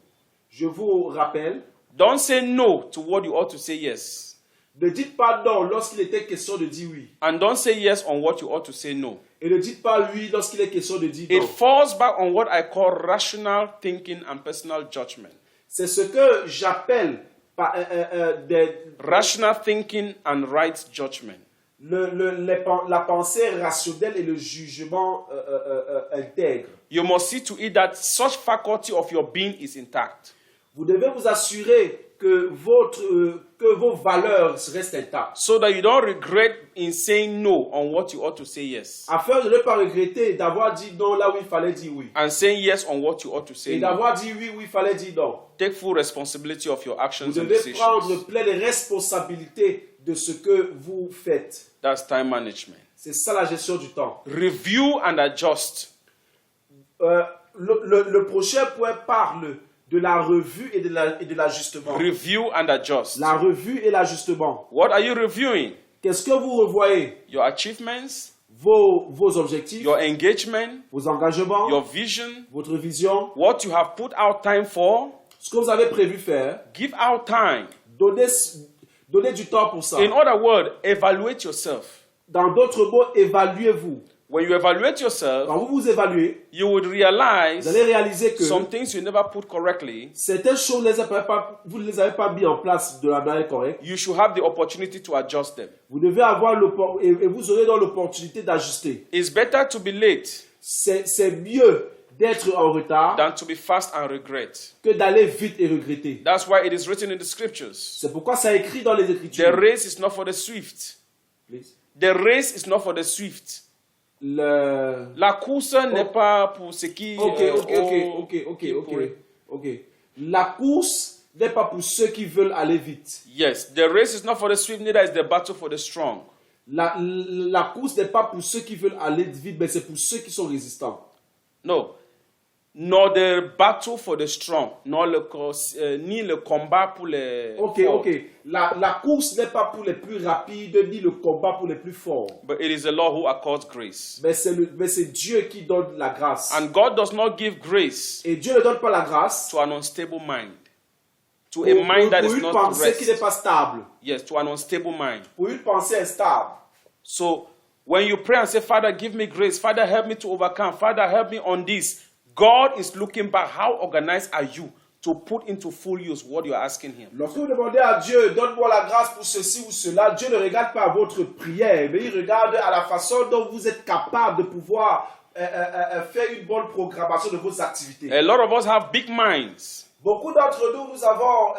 Je vous rappelle, don't say no to what you ought to say yes. ne dites pas non lorsqu'il était question de dire oui. And don't say yes on what you ought to say no. Et ne dites pas oui lorsqu'il est question de dire It non. falls back on what I call rational thinking and personal judgment. C'est ce que j'appelle Rational thinking and right judgment. la pensée rationnelle et le jugement intègre. You must see to it that such faculty of your being is intact. Vous devez vous assurer que vos valeurs restent intactes. So that you don't regret in saying no on what you ought to say yes. Afin de ne pas regretter d'avoir dit non là où il fallait dire oui. And saying yes on what you ought to say Et no. d'avoir dit oui où il fallait dire non. Take full responsibility of your Vous actions and devez decisions. prendre pleine responsabilité de ce que vous faites. That's time management. C'est ça la gestion du temps. Review and adjust. Le prochain point parle de la revue et de l'ajustement. Review and adjust. La revue et l'ajustement. What are you reviewing? Qu'est-ce que vous revoyez? Your achievements, Vos objectifs, your engagement, vos engagements, your vision, votre vision, what you have put out time for. ce que vous avez prévu faire. Give out time. Donnez du temps pour ça. In other words, evaluate yourself. Dans d'autres mots, évaluez-vous. When you evaluate yourself, Quand vous vous évaluez, you would vous realize allez réaliser que some things you never put correctly. certaines choses, vous ne les avez pas mis en place de la manière correcte. You should have the opportunity to adjust them. Vous devez avoir et vous aurez donc l'opportunité d'ajuster. It's better to be late C'est mieux d'être en retard than to be fast and regret. que d'aller vite et regretter. That's why it is written in the scriptures. C'est pourquoi ça est écrit dans les The Écritures. race is not for the swift. Please. The race is not for the swift. La course n'est pas pour ceux qui... Ok. La course n'est pas pour ceux qui veulent aller vite. Yes, the race is not for the swift, neither is the battle for the strong. La course n'est pas pour ceux qui veulent aller vite, mais c'est pour ceux qui sont résistants. No. Nor the battle for the strong, ni le combat pour les forts. La course n'est pas pour les plus rapides, ni le combat pour les plus forts. But it is the Lord who accords grace. Mais c'est Dieu qui donne la grâce. And God does not give grace Et Dieu ne donne pas la grâce to an unstable mind. To pour a mind that is une not pensée qui n'est rest. pas stable. Yes, to an unstable mind. Pour une pensée instable. So when you pray and say, Father, give me grace. Father, help me to overcome. Father, help me on this. God is looking back. How organized are you to put into full use what you are asking Him? Lorsque vous demandez à Dieu, donne-moi la grâce pour ceci ou cela, Dieu ne regarde pas à votre prière, mais il regarde à la façon dont vous êtes capable de pouvoir faire une bonne programmation de vos activités. A lot of us have big minds, Beaucoup d'entre nous avons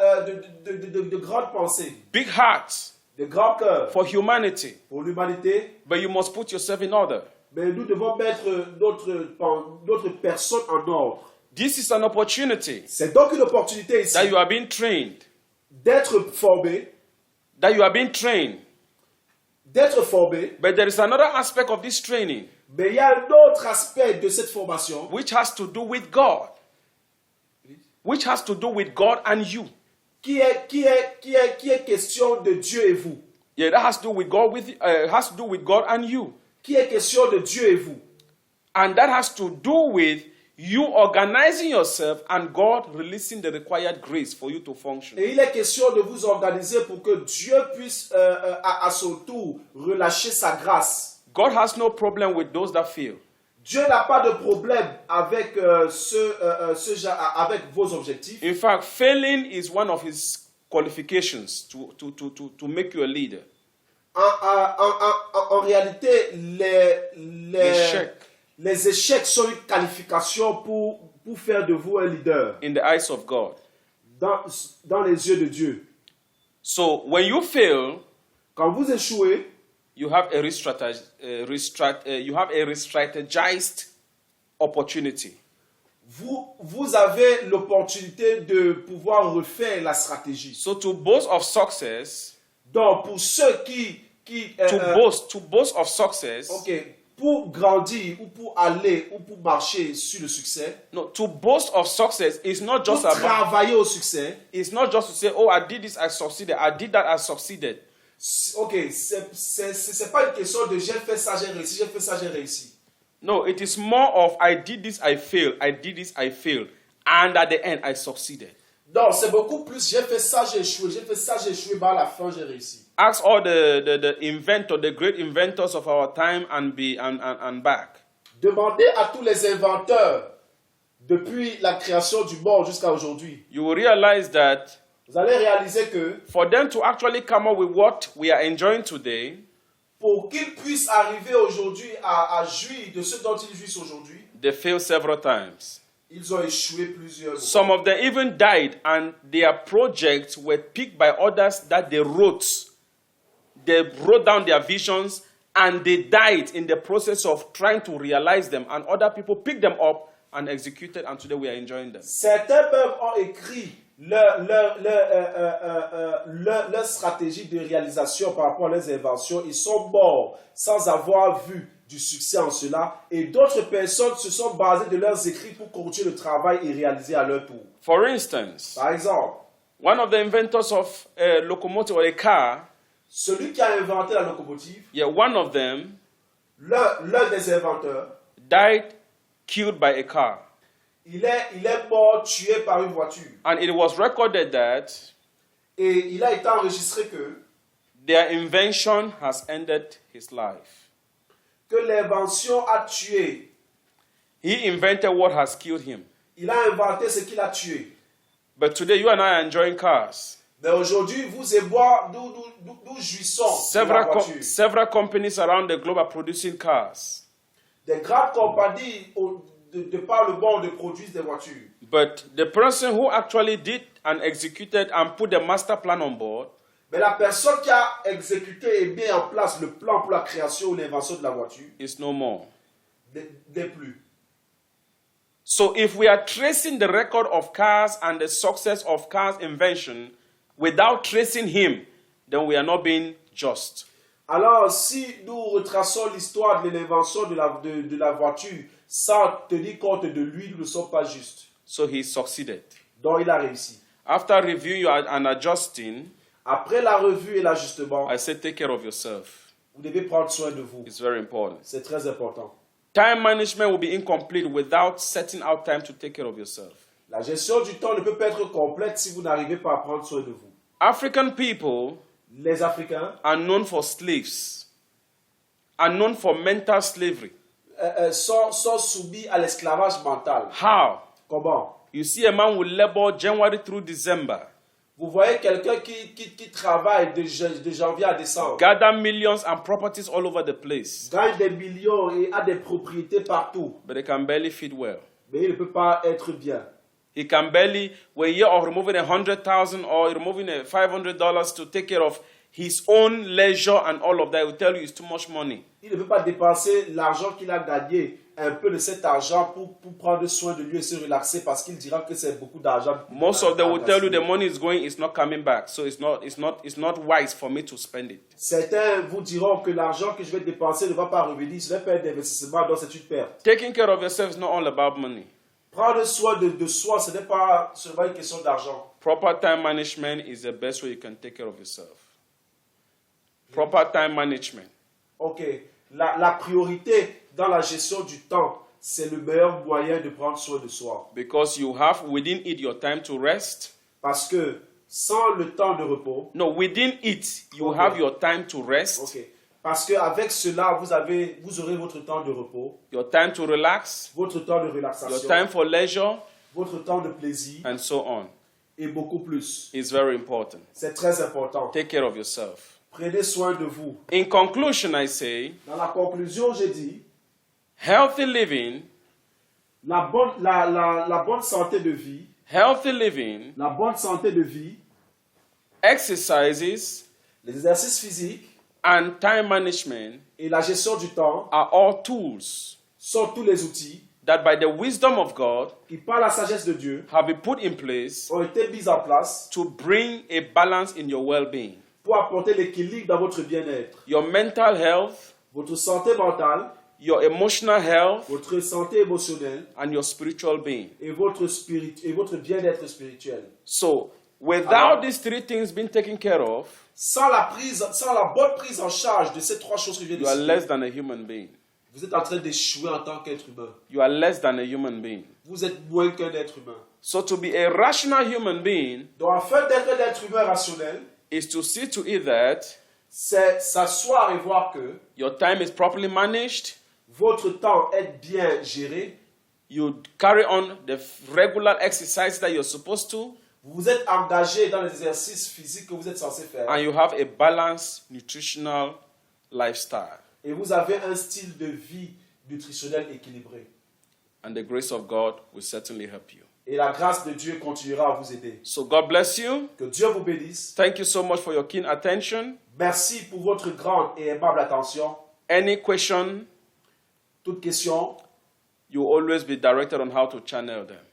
de grandes pensées, big hearts de grands cœurs for humanity, pour l'humanité, but you must put yourself in order. mais nous devons mettre notre personne en ordre. This is an opportunity C'est donc une opportunité ici that you are being trained, d'être formé, but there is another aspect of this training mais il y a un autre aspect de cette formation which has to do with God, and you. qui est question de Dieu et vous. Yeah, that has to do with God and you. Qui est question de Dieu et vous. And that has to do with you organizing yourself and God releasing the required grace for you to function. Et il est question de vous organiser pour que Dieu puisse à son tour relâcher sa grâce. God has no problem with those that fail. Dieu n'a pas de problème avec, avec vos objectifs. In fact, failing is one of his qualifications to make you a leader. En réalité, L'échec. les échecs sont une qualification pour faire de vous un leader In the eyes of God. dans les yeux de Dieu. So when you fail, Quand vous échouez, you have a re-strategized opportunity. vous avez l'opportunité de pouvoir refaire la stratégie. So to boast of success, Donc, pour ceux qui to boast of success, pour grandir ou pour aller ou pour marcher sur le succès, no, to boast of success is not pour just about, travailler au succès, it's not just to say, oh, I did this, I succeeded, I did that, I succeeded. c'est pas une question de j'ai fait ça, j'ai réussi, j'ai fait ça, j'ai réussi. No, it is more of I did this, I failed, I did this, I failed, and at the end, I succeeded. Non, c'est beaucoup plus j'ai fait ça, j'ai échoué, j'ai fait ça, j'ai échoué, mais à la fin, j'ai réussi. Ask all the great inventors of our time and back. Demandez à tous les inventeurs depuis la création du monde jusqu'à aujourd'hui. You will realize that Vous allez réaliser que for them to actually come up with what we are enjoying today, pour qu'ils puissent arriver aujourd'hui à jouir de ce dont ils jouissent aujourd'hui, they failed several times. ils ont échoué plusieurs fois. Some of them even died, and their projects were picked by others that they wrote. They wrote down their visions, and they died in the process of trying to realize them, and other people picked them up and executed, and today we are enjoying them. Certains même ont écrit leur stratégie de réalisation par rapport à leurs inventions. Ils sont morts sans avoir vu du succès en cela. Et d'autres personnes se sont basées de leurs écrits pour continuer le travail et réaliser à leur tour. For instance, Par exemple, one of the inventors of a locomotive or a car, celui qui a inventé la locomotive, one of them l'un des inventeurs, died killed by a car. il est mort tué par une voiture. And it was recorded that Et il a été enregistré que their invention has ended his life. l'invention a tué. He invented what has killed him. Il a inventé ce qu'il a tué. But today you and I are enjoying cars. Mais aujourd'hui, vous et moi, nous jouissons de la voiture. Several companies around the globe are producing cars. Des grandes compagnies de par le monde produisent des voitures. But the person who actually did and executed and put the master plan on board, Mais la personne qui a exécuté et mis en place le plan pour la création ou l'invention de la voiture is no more. n'est plus. So if we are tracing the record of cars and the success of cars invention without tracing him, then we are not being just. Alors, si nous retraçons l'histoire de l'invention de la voiture sans tenir compte de lui, nous ne sommes pas justes. So he succeeded. Donc, il a réussi. After reviewing and adjusting, Après la revue et l'ajustement, I said take care of yourself. vous devez prendre soin de vous. It's very important. C'est très important. Time management will be incomplete without setting out time to take care of yourself. La gestion du temps ne peut pas être complète si vous n'arrivez pas à prendre soin de vous. African people Les Africains are known for slaves, are known for mental slavery. sont soumis à l'esclavage mental. How? Comment? You see a man will labor January through December, Vous voyez quelqu'un qui travaille de janvier à décembre, gather millions and properties all over the place, gagne des millions et a des propriétés partout, but they can barely feed well. mais il ne peut pas être bien. He can barely, when year of removing 100,000 or removing $500 to take care of his own leisure and all of that, he will tell you it's too much money. Il ne peut pas dépenser l'argent qu'il a gagné, un peu de cet argent pour prendre soin de lui et se relaxer parce qu'il dira que c'est beaucoup d'argent. Most of them will tell you the money is going, it's not coming back, so it's not wise for me to spend it. Certains vous diront que l'argent que je vais dépenser ne va pas revenir, ce n'est pas un investissement, donc c'est une perte. Taking care of yourself is not all about money. Prendre soin de soi, ce n'est pas seulement une question d'argent. Proper time management is the best way you can take care of yourself. Proper time management. Ok, la priorité dans la gestion du temps, c'est le meilleur moyen de prendre soin de soi. Because you have within it your time to rest. Parce que sans le temps de repos, No, within it you Okay. have your time to rest. ok, Parce qu'avec cela, vous aurez votre temps de repos, your time to relax, votre temps de your relaxation, time for leisure, votre temps de plaisir and so on. et beaucoup plus. It's very important. C'est très important. Take care of yourself. Prenez soin de vous. In conclusion, I say, Dans la conclusion, j'ai dit, healthy living, la bonne santé de vie, healthy living, la bonne santé de vie, exercises, les exercices physiques and time management et la gestion du temps are all tools sont tous les outils that by the wisdom of God qui, par la sagesse de Dieu, have been put in place ont été mis en place to bring a balance in your well-being. pour apporter l'équilibre dans votre bien-être, Your mental health, votre santé mentale, your emotional health, votre santé émotionnelle and your spiritual being. et votre bien-être spirituel. So, without Alors, these three things being taken care of, sans la bonne prise en charge de ces trois choses que je viens de you are citer, less than a human being. vous êtes en train d'échouer en tant qu'être humain. You are less than a human being. Vous êtes moins qu'un être humain. So, to be a rational human being Donc, afin d'être un être humain rationnel, is to see to it that c'est s'asseoir et voir que your time is properly managed, votre temps est bien géré, you carry on the regular exercise that you're supposed to, vous vous êtes engagé dans les exercices physiques que vous êtes censé faire, and you have a balanced nutritional lifestyle. et vous avez un style de vie nutritionnel équilibré. And the grace of God will certainly help you. Et la grâce de Dieu continuera à vous aider. So God bless you. Que Dieu vous bénisse. Thank you so much for your keen attention. Merci pour votre grande et aimable attention. Any question, Toute question, you will always be directed on how to channel them.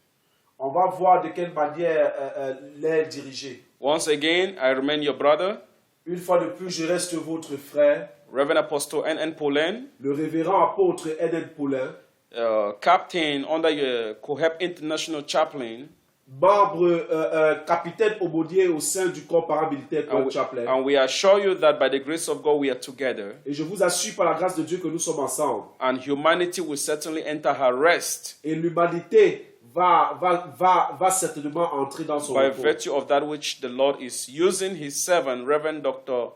on va voir de quelle manière les diriger. Once again, I remain your brother, Une fois de plus, je reste votre frère, Reverend Apostle N.N. Polen, le révérend apôtre Eden Paulin, captain under your COHEP International Chaplain, membre, capitaine aumônier au sein du corps paramilitaire and Code Chaplain. and we assure you that by the grace of God we are together, Et je vous assure par la grâce de Dieu que nous sommes ensemble. and humanity will certainly enter her rest Et l'humanité va certainement entrer dans son by repos. virtue of that which the Lord is using his servant, Reverend Dr.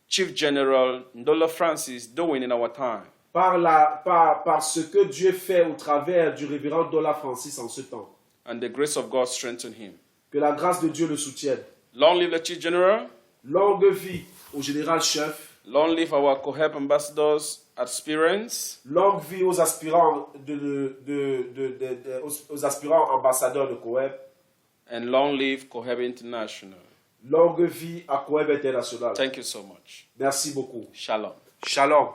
Chief General Ndola Francis, doing in our time. Par ce que Dieu fait au travers du révérend Dola Francis en ce temps. And the grace of God strengthen him. Que la grâce de Dieu le soutienne. Long live the Chief General. Longue vie au général chef. Long live our COHEP ambassadors aspirants. Longue vie aux aspirants, aux aspirants ambassadeurs de COEB. And long live COHEP International. Longue vie à COEB International. Thank you so much. Merci beaucoup. Shalom. Shalom.